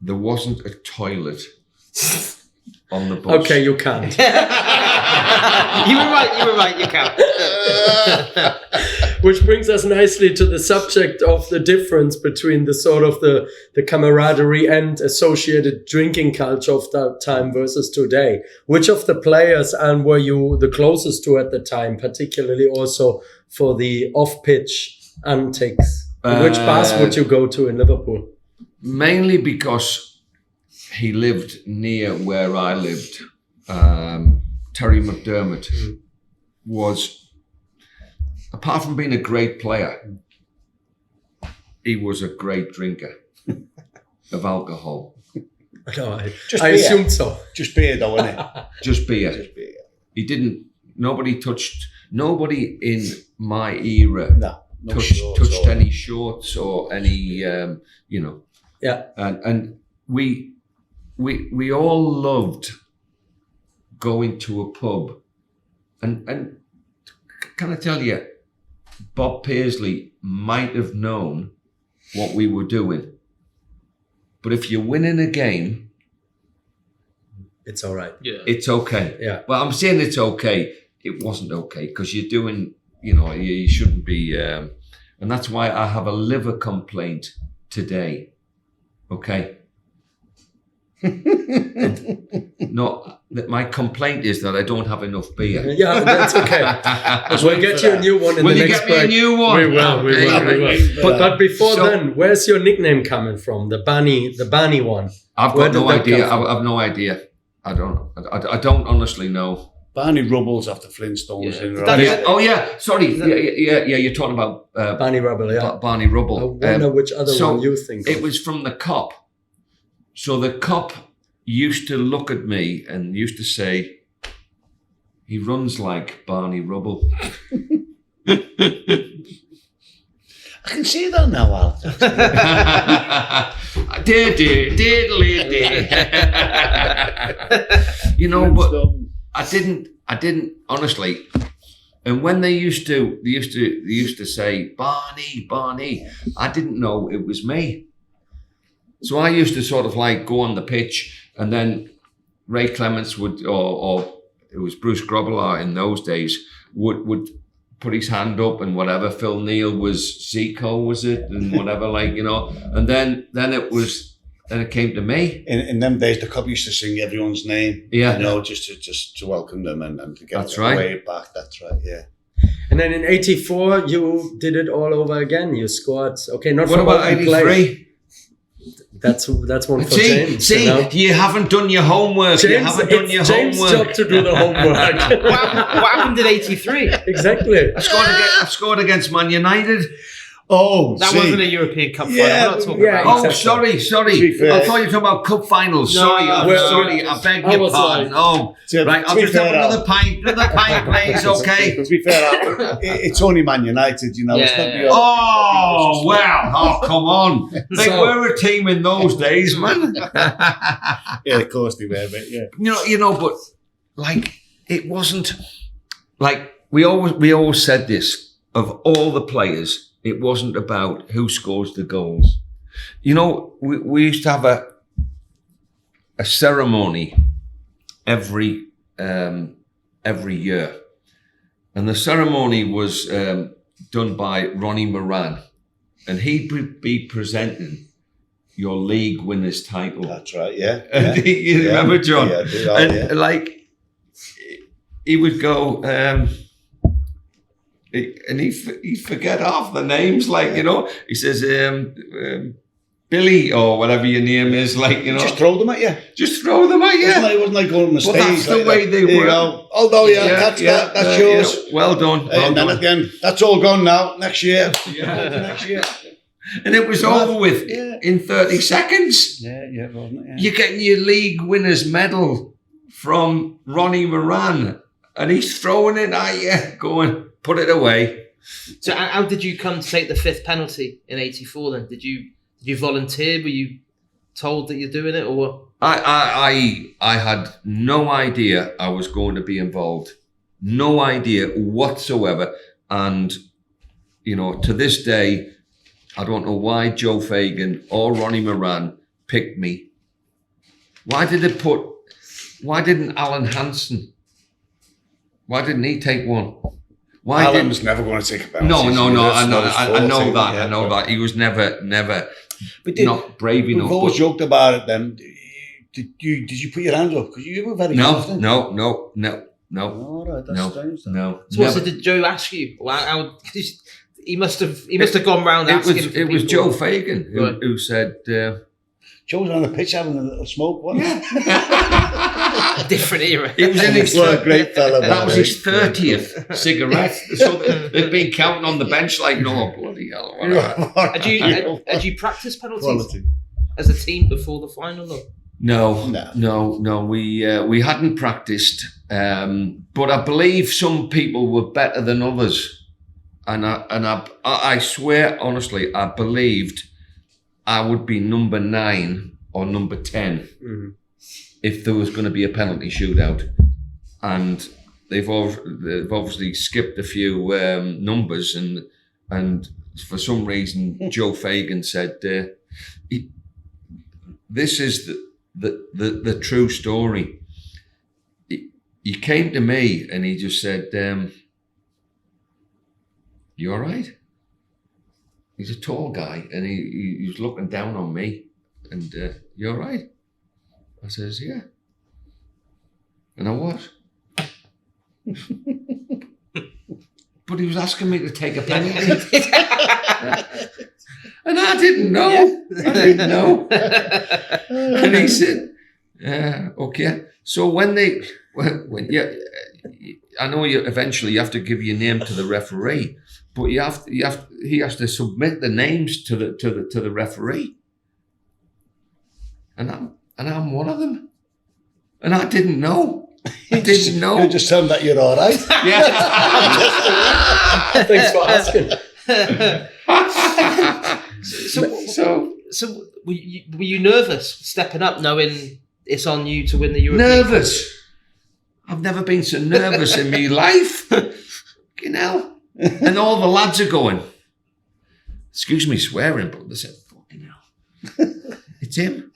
there wasn't a toilet on the bus. Okay, you can't. You were right, you can't. Which brings us nicely to the subject of the difference between the sort of the camaraderie and associated drinking culture of that time versus today. Which of the players and were you the closest to at the time, particularly also for the off-pitch antics? Which bars would you go to in Liverpool? Mainly because he lived near where I lived. Terry McDermott was, apart from being a great player, he was a great drinker of alcohol. No, I assumed so. Just beer, though, isn't it? Just beer. He didn't. Nobody in my era touched any shorts or any, you know. Yeah. And we all loved going to a pub, and can I tell you, Bob Paisley might have known what we were doing. But if you're winning a game, it's all right. Yeah. It's okay. Yeah. Well, I'm saying it's okay. It wasn't okay because you're doing, you shouldn't be. And that's why I have a liver complaint today. Okay. No, my complaint is that I don't have enough beer. Yeah, that's okay. We'll get you a new one in the next break. Will you get me a new one? We will. But before then, where's your nickname coming from? The Barney one. I've got no idea. I've no idea. I don't honestly know. Barney Rubble's after Flintstones. Yeah. Oh yeah, sorry. Yeah. You're talking about Barney Rubble. Yeah, Barney Rubble. I wonder which other one you think. It was from the cop. So the cop used to look at me and used to say, "He runs like Barney Rubble." I can see that now, Al. But I didn't honestly. And when they used to say Barney, I didn't know it was me. So I used to sort of like go on the pitch, and then Ray Clements would, or it was Bruce Grobbelaar in those days, would put his hand up and whatever. Phil Neal was Zico, was it, and whatever, and then it came to me. In them days, the cop used to sing everyone's name. Yeah, just to welcome them and to get that's them right. way back. That's right. Yeah. And then in '84, you did it all over again. You scored. Okay, not what for about '83? That's one for James. See, you haven't done your homework. James' job to do the homework. what happened in '83? Exactly. I scored against Man United. Oh, that wasn't a European Cup final. Yeah, I'm not talking about. Oh, sorry. I thought you were talking about cup finals. No, sorry, I beg your pardon. Right, I'll just have another pint, please. Okay. To be fair, it's only Man United, It's not Oh well. Oh, come on. They were a team in those days, man. Yeah, of course they were, but yeah. But it wasn't like we always said this of all the players. It wasn't about who scores the goals. We used to have a ceremony every year, and the ceremony was done by Ronnie Moran, and he'd be presenting your league winners title. That's right. Yeah. You remember, John? Yeah, I do that, and he would go. And he'd forget half the names, he says, Billy or whatever your name is, Just throw them at you. Just throw them at you. It wasn't like going on the stage. But that's the way they were. You go, Aldo, that's yours. Well done. And then again, that's all gone now. Next year. Next year. And it was over with in 30 seconds. Yeah, wasn't it? Yeah. You're getting your league winners medal from Ronnie Moran, and he's throwing it at you, going, put it away. So how did you come to take the fifth penalty in '84 then? Did you volunteer? Were you told that you're doing it, or what? I had no idea I was going to be involved. No idea whatsoever. And, to this day, I don't know why Joe Fagan or Ronnie Moran picked me. Why didn't Alan Hansen? Why didn't he take one? Alan was never going to take a penalty. No. I know that. He was never not brave enough. We've always joked about it then. Did you put your hands up? Because you were very confident. No. All right, that's strange. No. So what did Joe ask you? How he must have gone round asking. It was Joe Fagan who said. Joe was on the pitch having a little smoke, wasn't he? A different era. It was in his great fella. That was his 30th cigarette. So they'd been counting on the bench no, bloody hell. Had you practiced penalties as a team before the final? No. We hadn't practiced, but I believe some people were better than others, and I swear honestly, I believed I would be number 9 or number 10 if there was going to be a penalty shootout. And they've obviously skipped a few numbers, and for some reason Joe Fagan said, "This is the true story." He came to me and he just said, "You all right?" He's a tall guy, and he was looking down on me, and "You all right?" I says, "Yeah." And I was. But he was asking me to take a penalty. And I didn't know. And he said, "Okay." So when I know eventually you have to give your name to the referee, but he has to submit the names to the referee. And I'm one of them. And I didn't know. I didn't know. You just tell them that you're all right. Yeah. Thanks for asking. So were you nervous stepping up, knowing it's on you to win the European? Nervous. I've never been so nervous in my life. You know. And all the lads are going, excuse me swearing, but they said, "Fucking hell. It's him."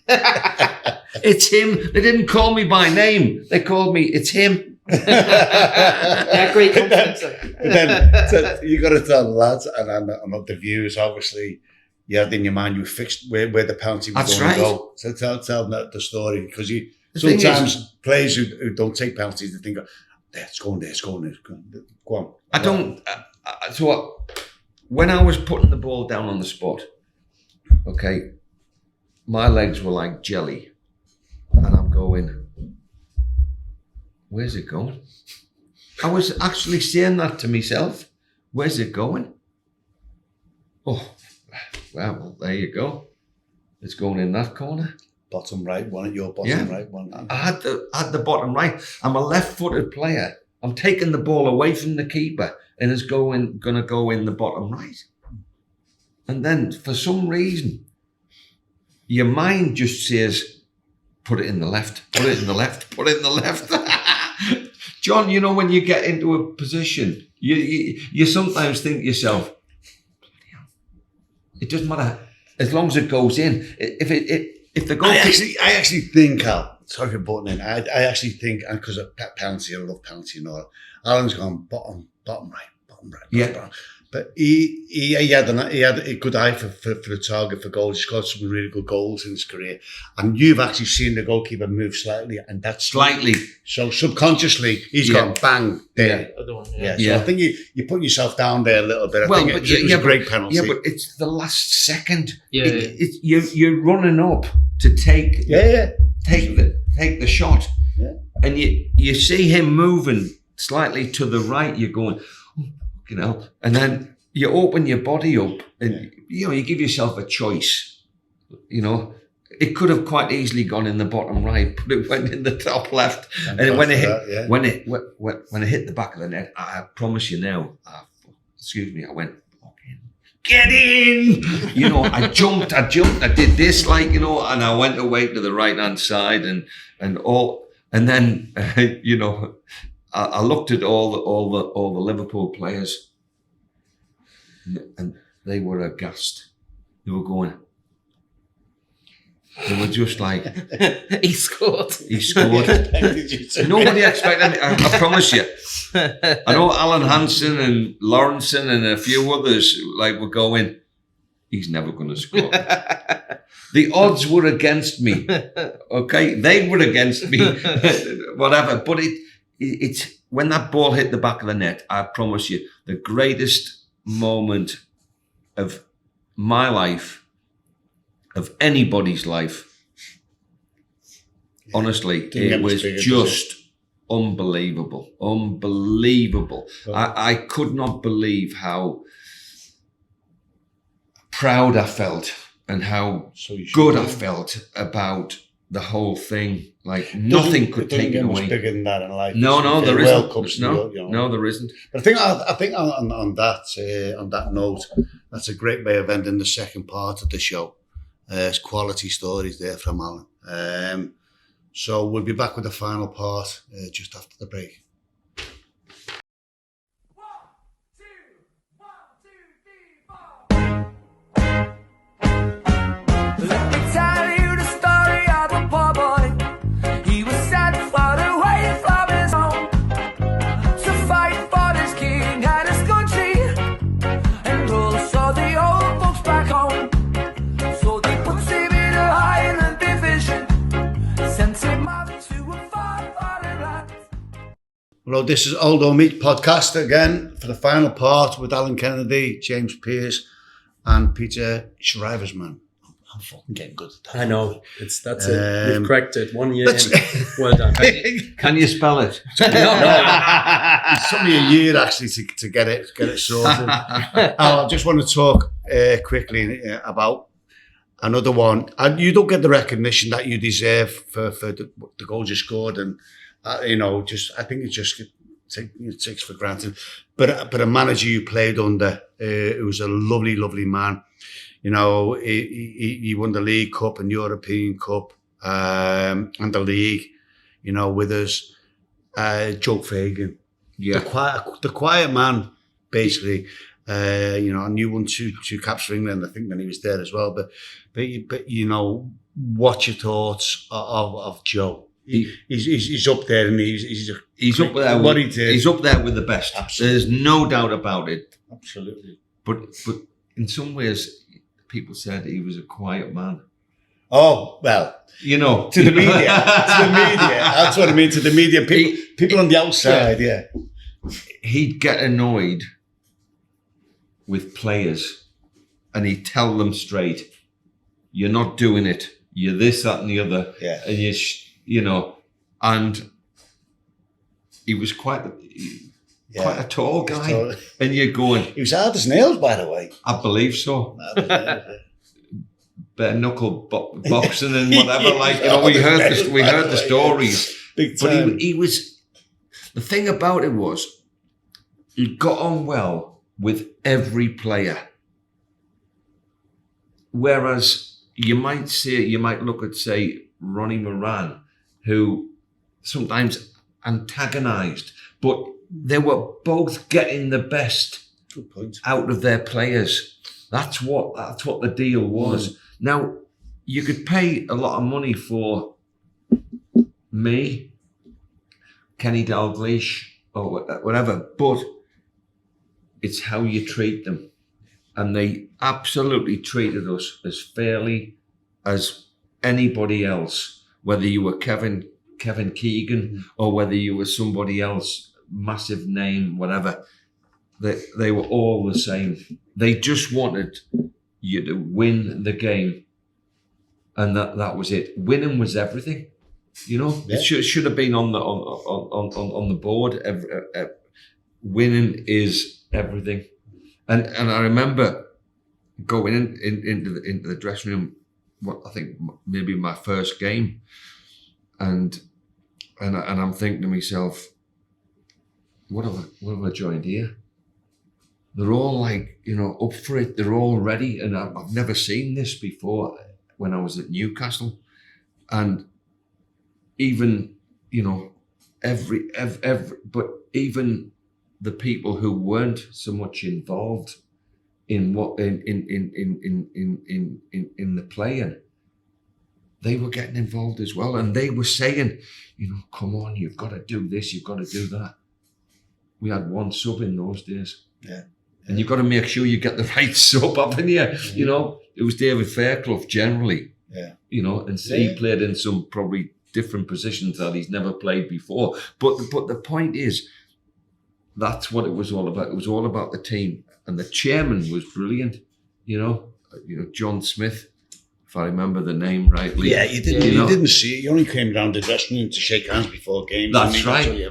It's him. They didn't call me by name. They called me, "It's him." Yeah, great confidence. But then so you got to tell the lads and not the viewers, obviously, you had in your mind, you fixed where the penalty was That's going right. to go. So tell them the story, because The thing sometimes players who don't take penalties, they think, "It's going there, it's going there. Go on." I don't. So what? When I was putting the ball down on the spot, okay, my legs were like jelly, and I'm going, "Where's it going?" I was actually saying that to myself. Where's it going? Oh, well, there you go. It's going in that corner. Bottom right one, your bottom right one. I had the bottom right. I'm a left-footed player. I'm taking the ball away from the keeper, and it's going to go in the bottom right. And then for some reason, your mind just says, "Put it in the left, put it in the left, put it in the left." John, you know, when you get into a position, you sometimes think to yourself, it doesn't matter as long as it goes in. If the goal, I actually think, Al, sorry for butting in. I actually think, and because of penalty, I love penalty and all. Alan's gone bottom right. Yeah. But he had a good eye for the target for goals. He's got some really good goals in his career, and you've actually seen the goalkeeper move slightly, and that's slightly. So subconsciously, he's gone bang there. Other one, So I think you're putting yourself down there a little bit. I think it was a great penalty. Yeah, but it's the last second. Yeah. You're running up to take the shot, and you see him moving slightly to the right. You're going, you know, and then you open your body up, and you know, you give yourself a choice. You know, it could have quite easily gone in the bottom right, but it went in the top left. And when it hit the back of the net, I promise you now, I went, "Get in!" You know, I jumped, I did this, like, you know, and I went away to the right hand side, and then you know, I looked at all the Liverpool players, and they were aghast. They were going. They were just like, He scored. Nobody expected me. I promise you. I know Alan Hansen and Lawrenson and a few others like were going, "He's never going to score." The odds were against me. Okay, they were against me. Whatever, but it's when that ball hit the back of the net, I promise you, the greatest moment of my life, of anybody's life. Honestly, it was just unbelievable. I could not believe how proud I felt and how good I felt about the whole thing. Like nothing could take it away. Bigger than that in life. No, there isn't. No, there isn't. But I think on that note, that's a great way of ending the second part of the show. It's quality stories there from Alan. So we'll be back with the final part just after the break. Hello, this is Aldo Meet Podcast again for the final part with Alan Kennedy, James Pearce and Peter Schriewersmann. I'm fucking getting good at that. I know. That's it. We've cracked it. 1 year in. Well done. Can you spell it? No. It took me a year actually to get it sorted. I just want to talk quickly about another one. And you don't get the recognition that you deserve for the goals you scored, and I think it's just takes for granted. But a manager you played under, who was a lovely, lovely man. You know, he won the League Cup and European Cup, and the league. You know, with us, Joe Fagan, the quiet man, basically. And you won two caps for England, I think, when he was there as well. But you know, what's your thoughts of Joe? He's up there, and he's up there. What he did, he's up there with the best. Absolutely. There's no doubt about it. Absolutely. But in some ways, people said he was a quiet man. Oh, well, you know, to the media. That's what I mean. To the media, people on the outside. Yeah. He'd get annoyed with players, and he'd tell them straight, "You're not doing it. You're this, that, and the other." Yeah. And and he was quite a tall guy, and you're going. He was hard as nails, by the way. I believe so. Bare knuckle boxing and whatever. We heard the stories. Big time. But he was. The thing about it was, he got on well with every player. Whereas you might look at, say, Ronnie Moran, who sometimes antagonised, but they were both getting the best out of their players. That's what the deal was. Now, you could pay a lot of money for me, Kenny Dalglish, or whatever, but it's how you treat them. And they absolutely treated us as fairly as anybody else, whether you were Kevin Keegan or whether you were somebody else, massive name, whatever. They were all the same. They just wanted you to win the game. And that was it. Winning was everything. You know, it should have been on the board. Winning is everything. And I remember going into the dressing room, I think maybe my first game, and I'm thinking to myself, what have I joined here? They're all up for it. They're all ready, and I've never seen this before when I was at Newcastle, and even but even the people who weren't so much involved in the playing, they were getting involved as well, and they were saying, come on, you've got to do this, you've got to do that. We had one sub in those days, and you've got to make sure you get the right sub, haven't you? It was David Fairclough generally, and he played in some probably different positions that he's never played before. But the point is, that's what it was all about. It was all about the team, and the chairman was brilliant. John Smith, if I remember the name rightly. Yeah, you didn't see it. You only came down the dressing room to shake hands before games. That's right.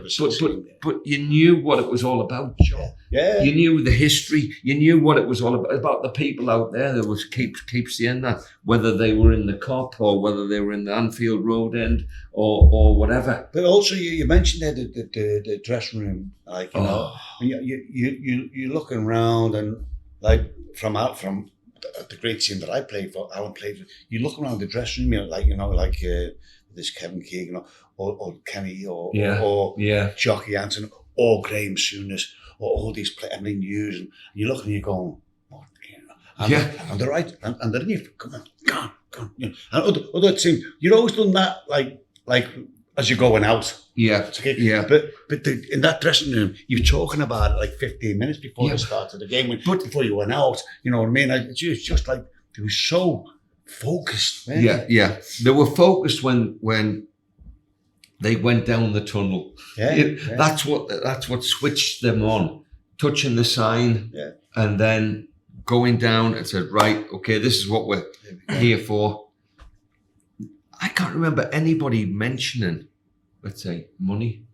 But you knew what it was all about, John. Yeah. You knew the history. You knew what it was all about the people out there that was keep saying that, whether they were in the Cop or whether they were in the Anfield Road end or whatever. But also, you mentioned there the dressing room, you're looking around, and from the great team that I played for, Alan played for, you look around the dressing room, this Kevin Keegan or Kenny or Jockey Anton or Graham Souness or all these players, Emily Hughes, and you look and you're going, and they're right, and then you come on. And other team, you've always done that, like as you're going out. Yeah. But in that dressing room, you're talking about it 15 minutes before the start of the game, before you went out. You know what I mean? It's just like they were so focused. Man. Yeah. They were focused when they went down the tunnel. That's what switched them on, touching the sign, and then going down and said, right, okay, this is what we're here for. I can't remember anybody mentioning, let's say, money.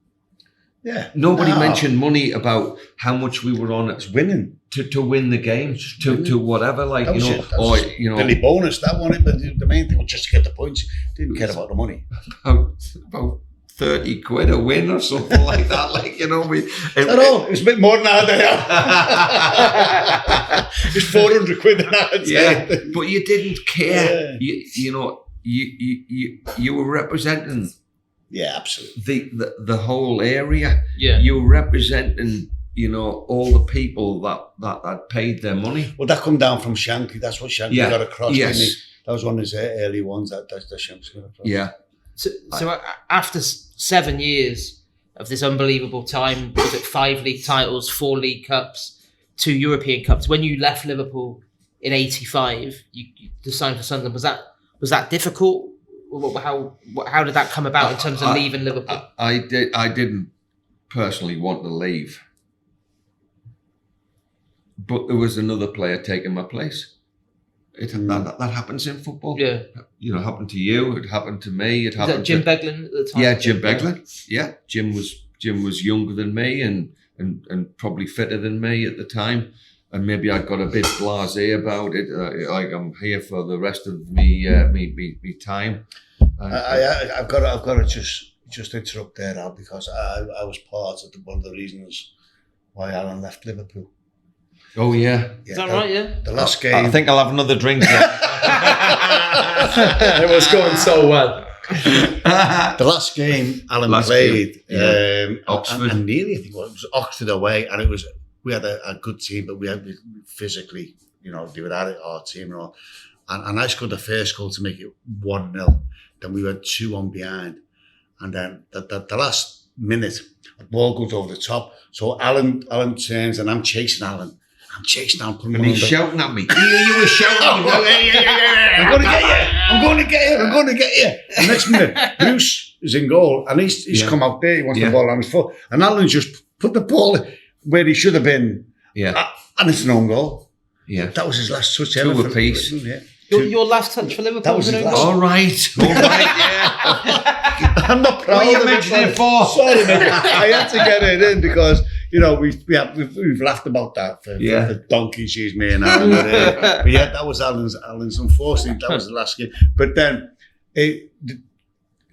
Yeah. Nobody mentioned money about how much we were on. It's winning. To win the games, to whatever, like, Billy bonus, that one, but the main thing was just to get the points. Didn't care about the money. About 30 quid a win or something like that, like, it was a bit more than that. It's 400 quid an hour. Yeah, but you didn't care. You were representing. Yeah, absolutely. The whole area. Yeah, you were representing. All the people that paid their money. Well, that come down from Shankly. That's what Shankly got across. Yes. Didn't he? That was one of his early ones that Shankly got across. Yeah. So after 7 years of this unbelievable time, was it 5 league titles, 4 League Cups, 2 European Cups? When you left Liverpool in '85, you signed for Sunderland. Was that difficult? How did that come about in terms of leaving Liverpool? I didn't personally want to leave. But there was another player taking my place. That happens in football. Yeah. It happened to you. It happened to me. It happened Jim Beglin at the time. Yeah, Jim Beglin. Yeah, Jim was younger than me and probably fitter than me at the time. And maybe I got a bit blasé about it. Like, I'm here for the rest of me time. I've got to just interrupt there, Al, because I was part of one of the reasons why Alan left Liverpool. Oh, yeah. Is that right, yeah? The last game... I think I'll have another drink now. It was going so well. The last game Alan played, Oxford. And nearly, I think it was Oxford away, and we had a good team, but we had physically, they were at it, our team and all. And I scored the first goal to make it 1-0. Then we went 2-1 behind. And then the last minute, the ball goes over the top. So Alan turns, and I'm chasing Alan. I'm chasing Alan. And he's shouting at me. You were shouting at me. I'm going to get you. I'm going to get you. The next minute, Bruce is in goal, and he's come out there. He wants the ball on his foot. And Alan just put the ball where he should have been. Yeah. And it's an own goal. Yeah. That was his last touch. 2 apiece. Yeah. Your last touch for Liverpool. That was his last. All right, yeah. I'm not proud what are you of mentioning it. it for? Sorry, mate. I had to get it in because, we've laughed about that for donkey's years, me and Alan. But yeah, that was Alan's. Unfortunately, that was the last game. But then,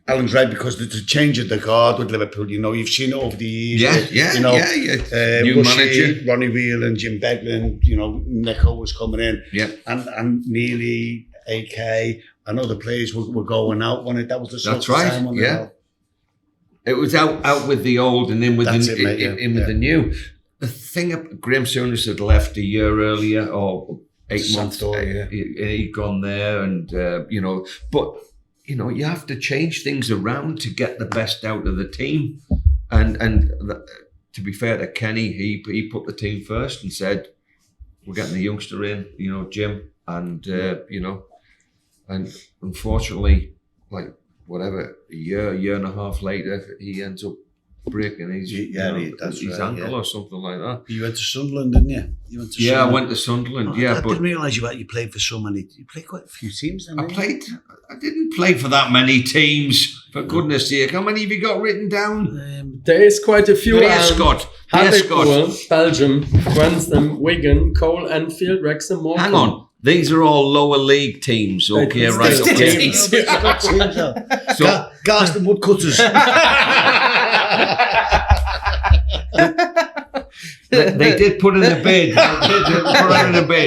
Alan's right, because the change of the guard with Liverpool, you've seen it over the years. New manager. Ronnie Wheel and Jim Beglin, Nico was coming in. Yeah. And Neely, AK, and other players were going out when that was the sort That's of right. time. It was out with the old and in with That's the it, mate, in with the new. The thing, Graham Souness had left a year earlier or 8 months. He'd gone there, and but you have to change things around to get the best out of the team. And to be fair to Kenny, he put the team first and said, "We're getting the youngster in, Jim," and and unfortunately, like whatever, a year and a half later, he ends up breaking his ankle or something like that. You went to Sunderland, didn't you? I went to Sunderland. I didn't realise you played for so many. You played quite a few teams. Then, I didn't play for that many teams. For goodness sake, how many have you got written down? There is quite a few. Scott. Belgium, Grantham, Wigan, Hotel Anfield, Wrexham, Morecambe. Hang on. These are all lower league teams, okay, right? Okay. So, Garston Woodcutters. They did put in a bid.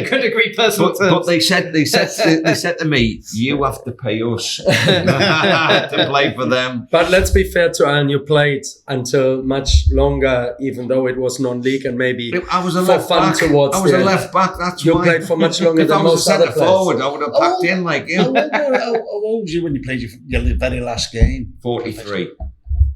Couldn't agree personal terms. But they said to me, "You have to pay us to play for them." But let's be fair to Alan. You played until much longer, even though it was non-league and maybe I was a left back. I was a left back. That's you why. played for much longer than most other players. Forward, I would have packed in like him. How old were you when you played your very last game? 43.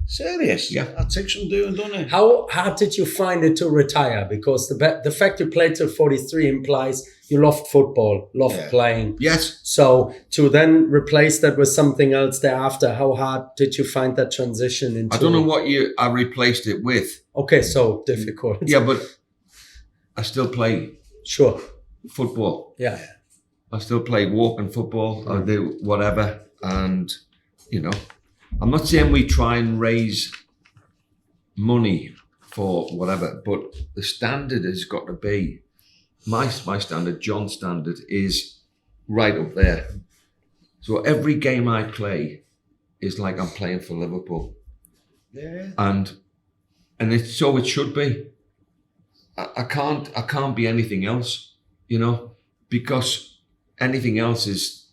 Serious? Yeah. That takes some doing, doesn't it? How hard did you find it to retire? Because the fact you played till 43 implies you loved football, loved playing. Yes. So to then replace that with something else thereafter, how hard did you find that transition into? I don't know what I replaced it with. Okay, so difficult. Yeah, but I still play football. Yeah. I still play walking football. I do whatever. And, I'm not saying we try and raise money for whatever, but the standard has got to be, my standard, John's standard, is right up there. So every game I play is like I'm playing for Liverpool. Yeah. And it's so it should be. I can't be anything else, because anything else is,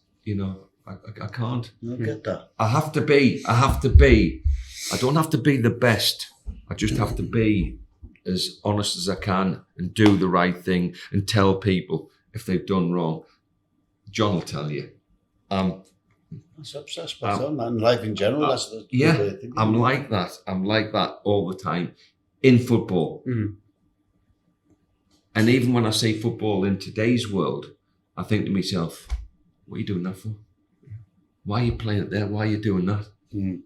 I can't. I get that. I have to be, I don't have to be the best. I just have to be as honest as I can and do the right thing and tell people if they've done wrong. John will tell you. That's spot on, man. Life in general, that's the way thing. I'm like that. I'm like that all the time in football. Mm. And even when I say football in today's world, I think to myself, what are you doing that for? Why are you playing it there? Why are you doing that? Mm.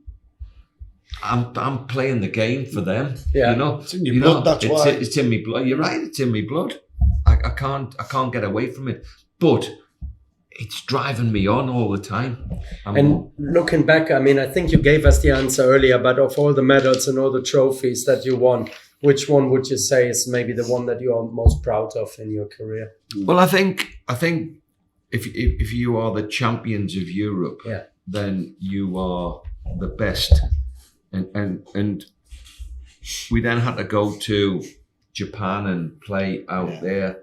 I'm playing the game for them. Yeah. It's in your blood, that's why. It's in my blood. You're right, it's in my blood. I can't get away from it. But it's driving me on all the time. And looking back, I think you gave us the answer earlier, but of all the medals and all the trophies that you won, which one would you say is maybe the one that you are most proud of in your career? Well, I think if you are the champions of Europe, then you are the best. And we then had to go to Japan and play out there,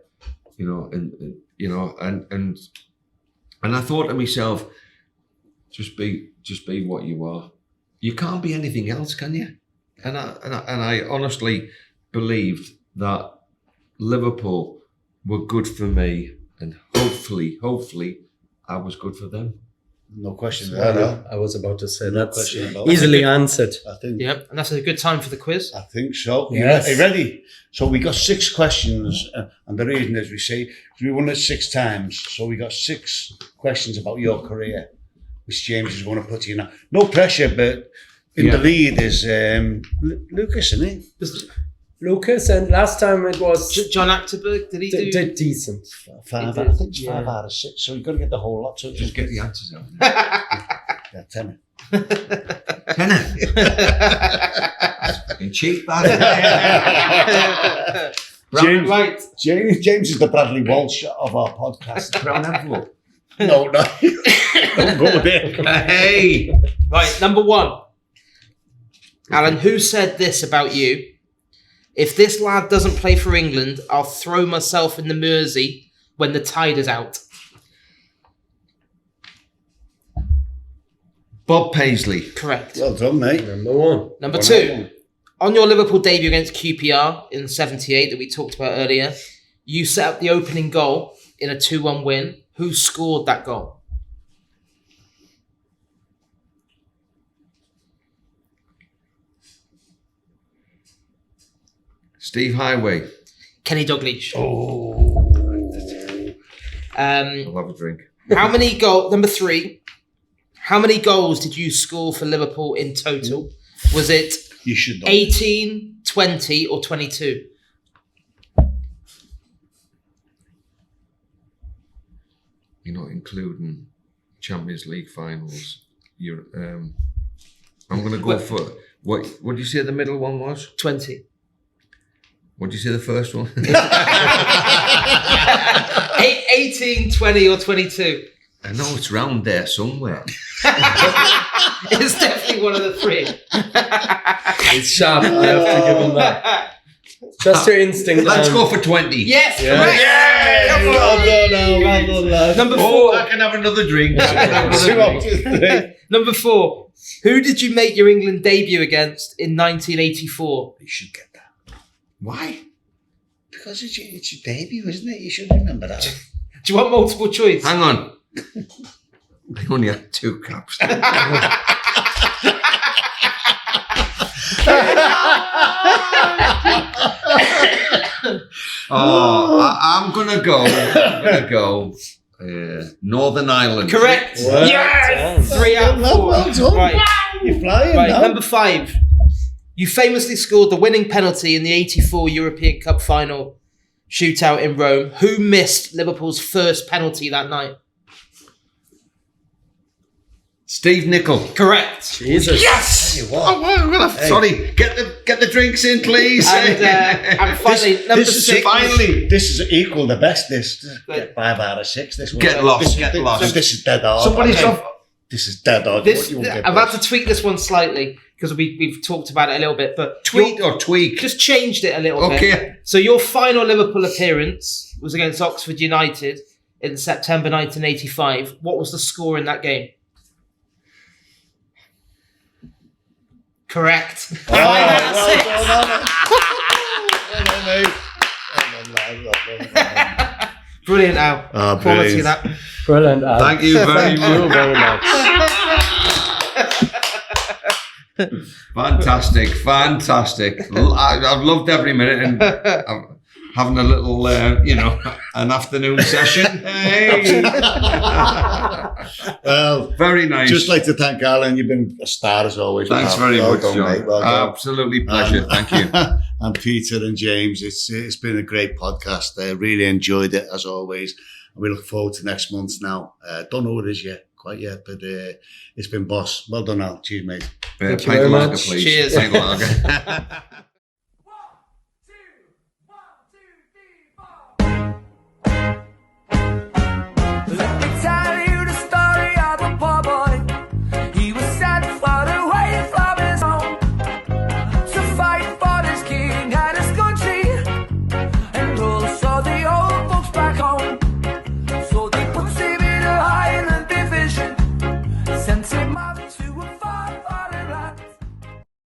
and I thought to myself, just be what you are. You can't be anything else, can you? And I honestly believed that Liverpool were good for me, and hopefully I was good for them. No question about that. I was about to say that's about easily answered. I think. Yep, and that's a good time for the quiz. I think so. Yes. Are you ready? So we got 6 questions, and the reason is we won it 6 times, so we got 6 questions about your career, which James is going to put you in. No pressure, but in the lead is Lucas, isn't he? Lucas, and last time it was John Achterberg. Did he do? Did decent. 5 I think it's 5 out of 6, so you've got to get the whole lot. So Just get the answers out. Yeah, 10. Tenner. Fucking cheap, that. James, right. James is the Bradley Walsh of our podcast. Brown envelope. No. Don't go there. Hey. Right, number 1. Alan, who said this about you? If this lad doesn't play for England, I'll throw myself in the Mersey when the tide is out. Bob Paisley. Correct. Well done, mate. Number 1. Number 2. On your Liverpool debut against QPR in '78 that we talked about earlier, you set up the opening goal in a 2-1 win. Who scored that goal? Steve Highway. Kenny Dalglish. Oh. I'll have a drink. Number 3. How many goals did you score for Liverpool in total? Was it You should know. 18, 20 or 22? You're not including Champions League finals. I'm going to go for... What did you say the middle one was? 20. What did you say the first one? 18, 20 or 22? I know it's round there somewhere. It's definitely one of the 3. It's sharp. I have to give him that. Just your instinct. Let's go for 20. Yes, Yeah. correct. Yeah. Well done, lad. Number 4. Oh, I can have another drink. Number 4. Who did you make your England debut against in 1984? You should get that. Why? Because it's your debut, isn't it? You should remember that. Do you want multiple choice? Hang on. I only had 2 caps. I'm gonna go. Northern Ireland. Correct. Well Yes. done. 3 out of 4. Well done. Right. You're flying Right. now. Number 5. You famously scored the winning penalty in the '84 European Cup final shootout in Rome. Who missed Liverpool's first penalty that night? Steve Nicol. Correct. Jesus. Yes. Sorry. Get the drinks in, please. And finally, number 6. Finally. This is equal the best. This get 5 out of 6. This one. Get lost. This is dead hard. Somebody's Okay. got. This is dead hard. I've had to tweak this one slightly because we've talked about it a little bit, but Tweet or tweak? just changed it a little bit. Okay. So your final Liverpool appearance was against Oxford United in September 1985. What was the score in that game? Correct. 5 out of 6. Brilliant, Al. Quality of that. Brilliant. Al. Thank you very much. Very much. Fantastic. I've loved every minute, and I'm having a little, an afternoon session. Hey. Well, very nice. Just like to thank Alan. You've been a star as always. Thanks very well much, done, John. mate. Well done. Absolutely pleasure. Thank you. And Peter and James, it's been a great podcast. I really enjoyed it as always. And we look forward to next month now. Don't know what it is quite yet, but it's been boss. Well done, Al. Cheers, mate. Thank you very much. Please. Cheers. Pint of lager.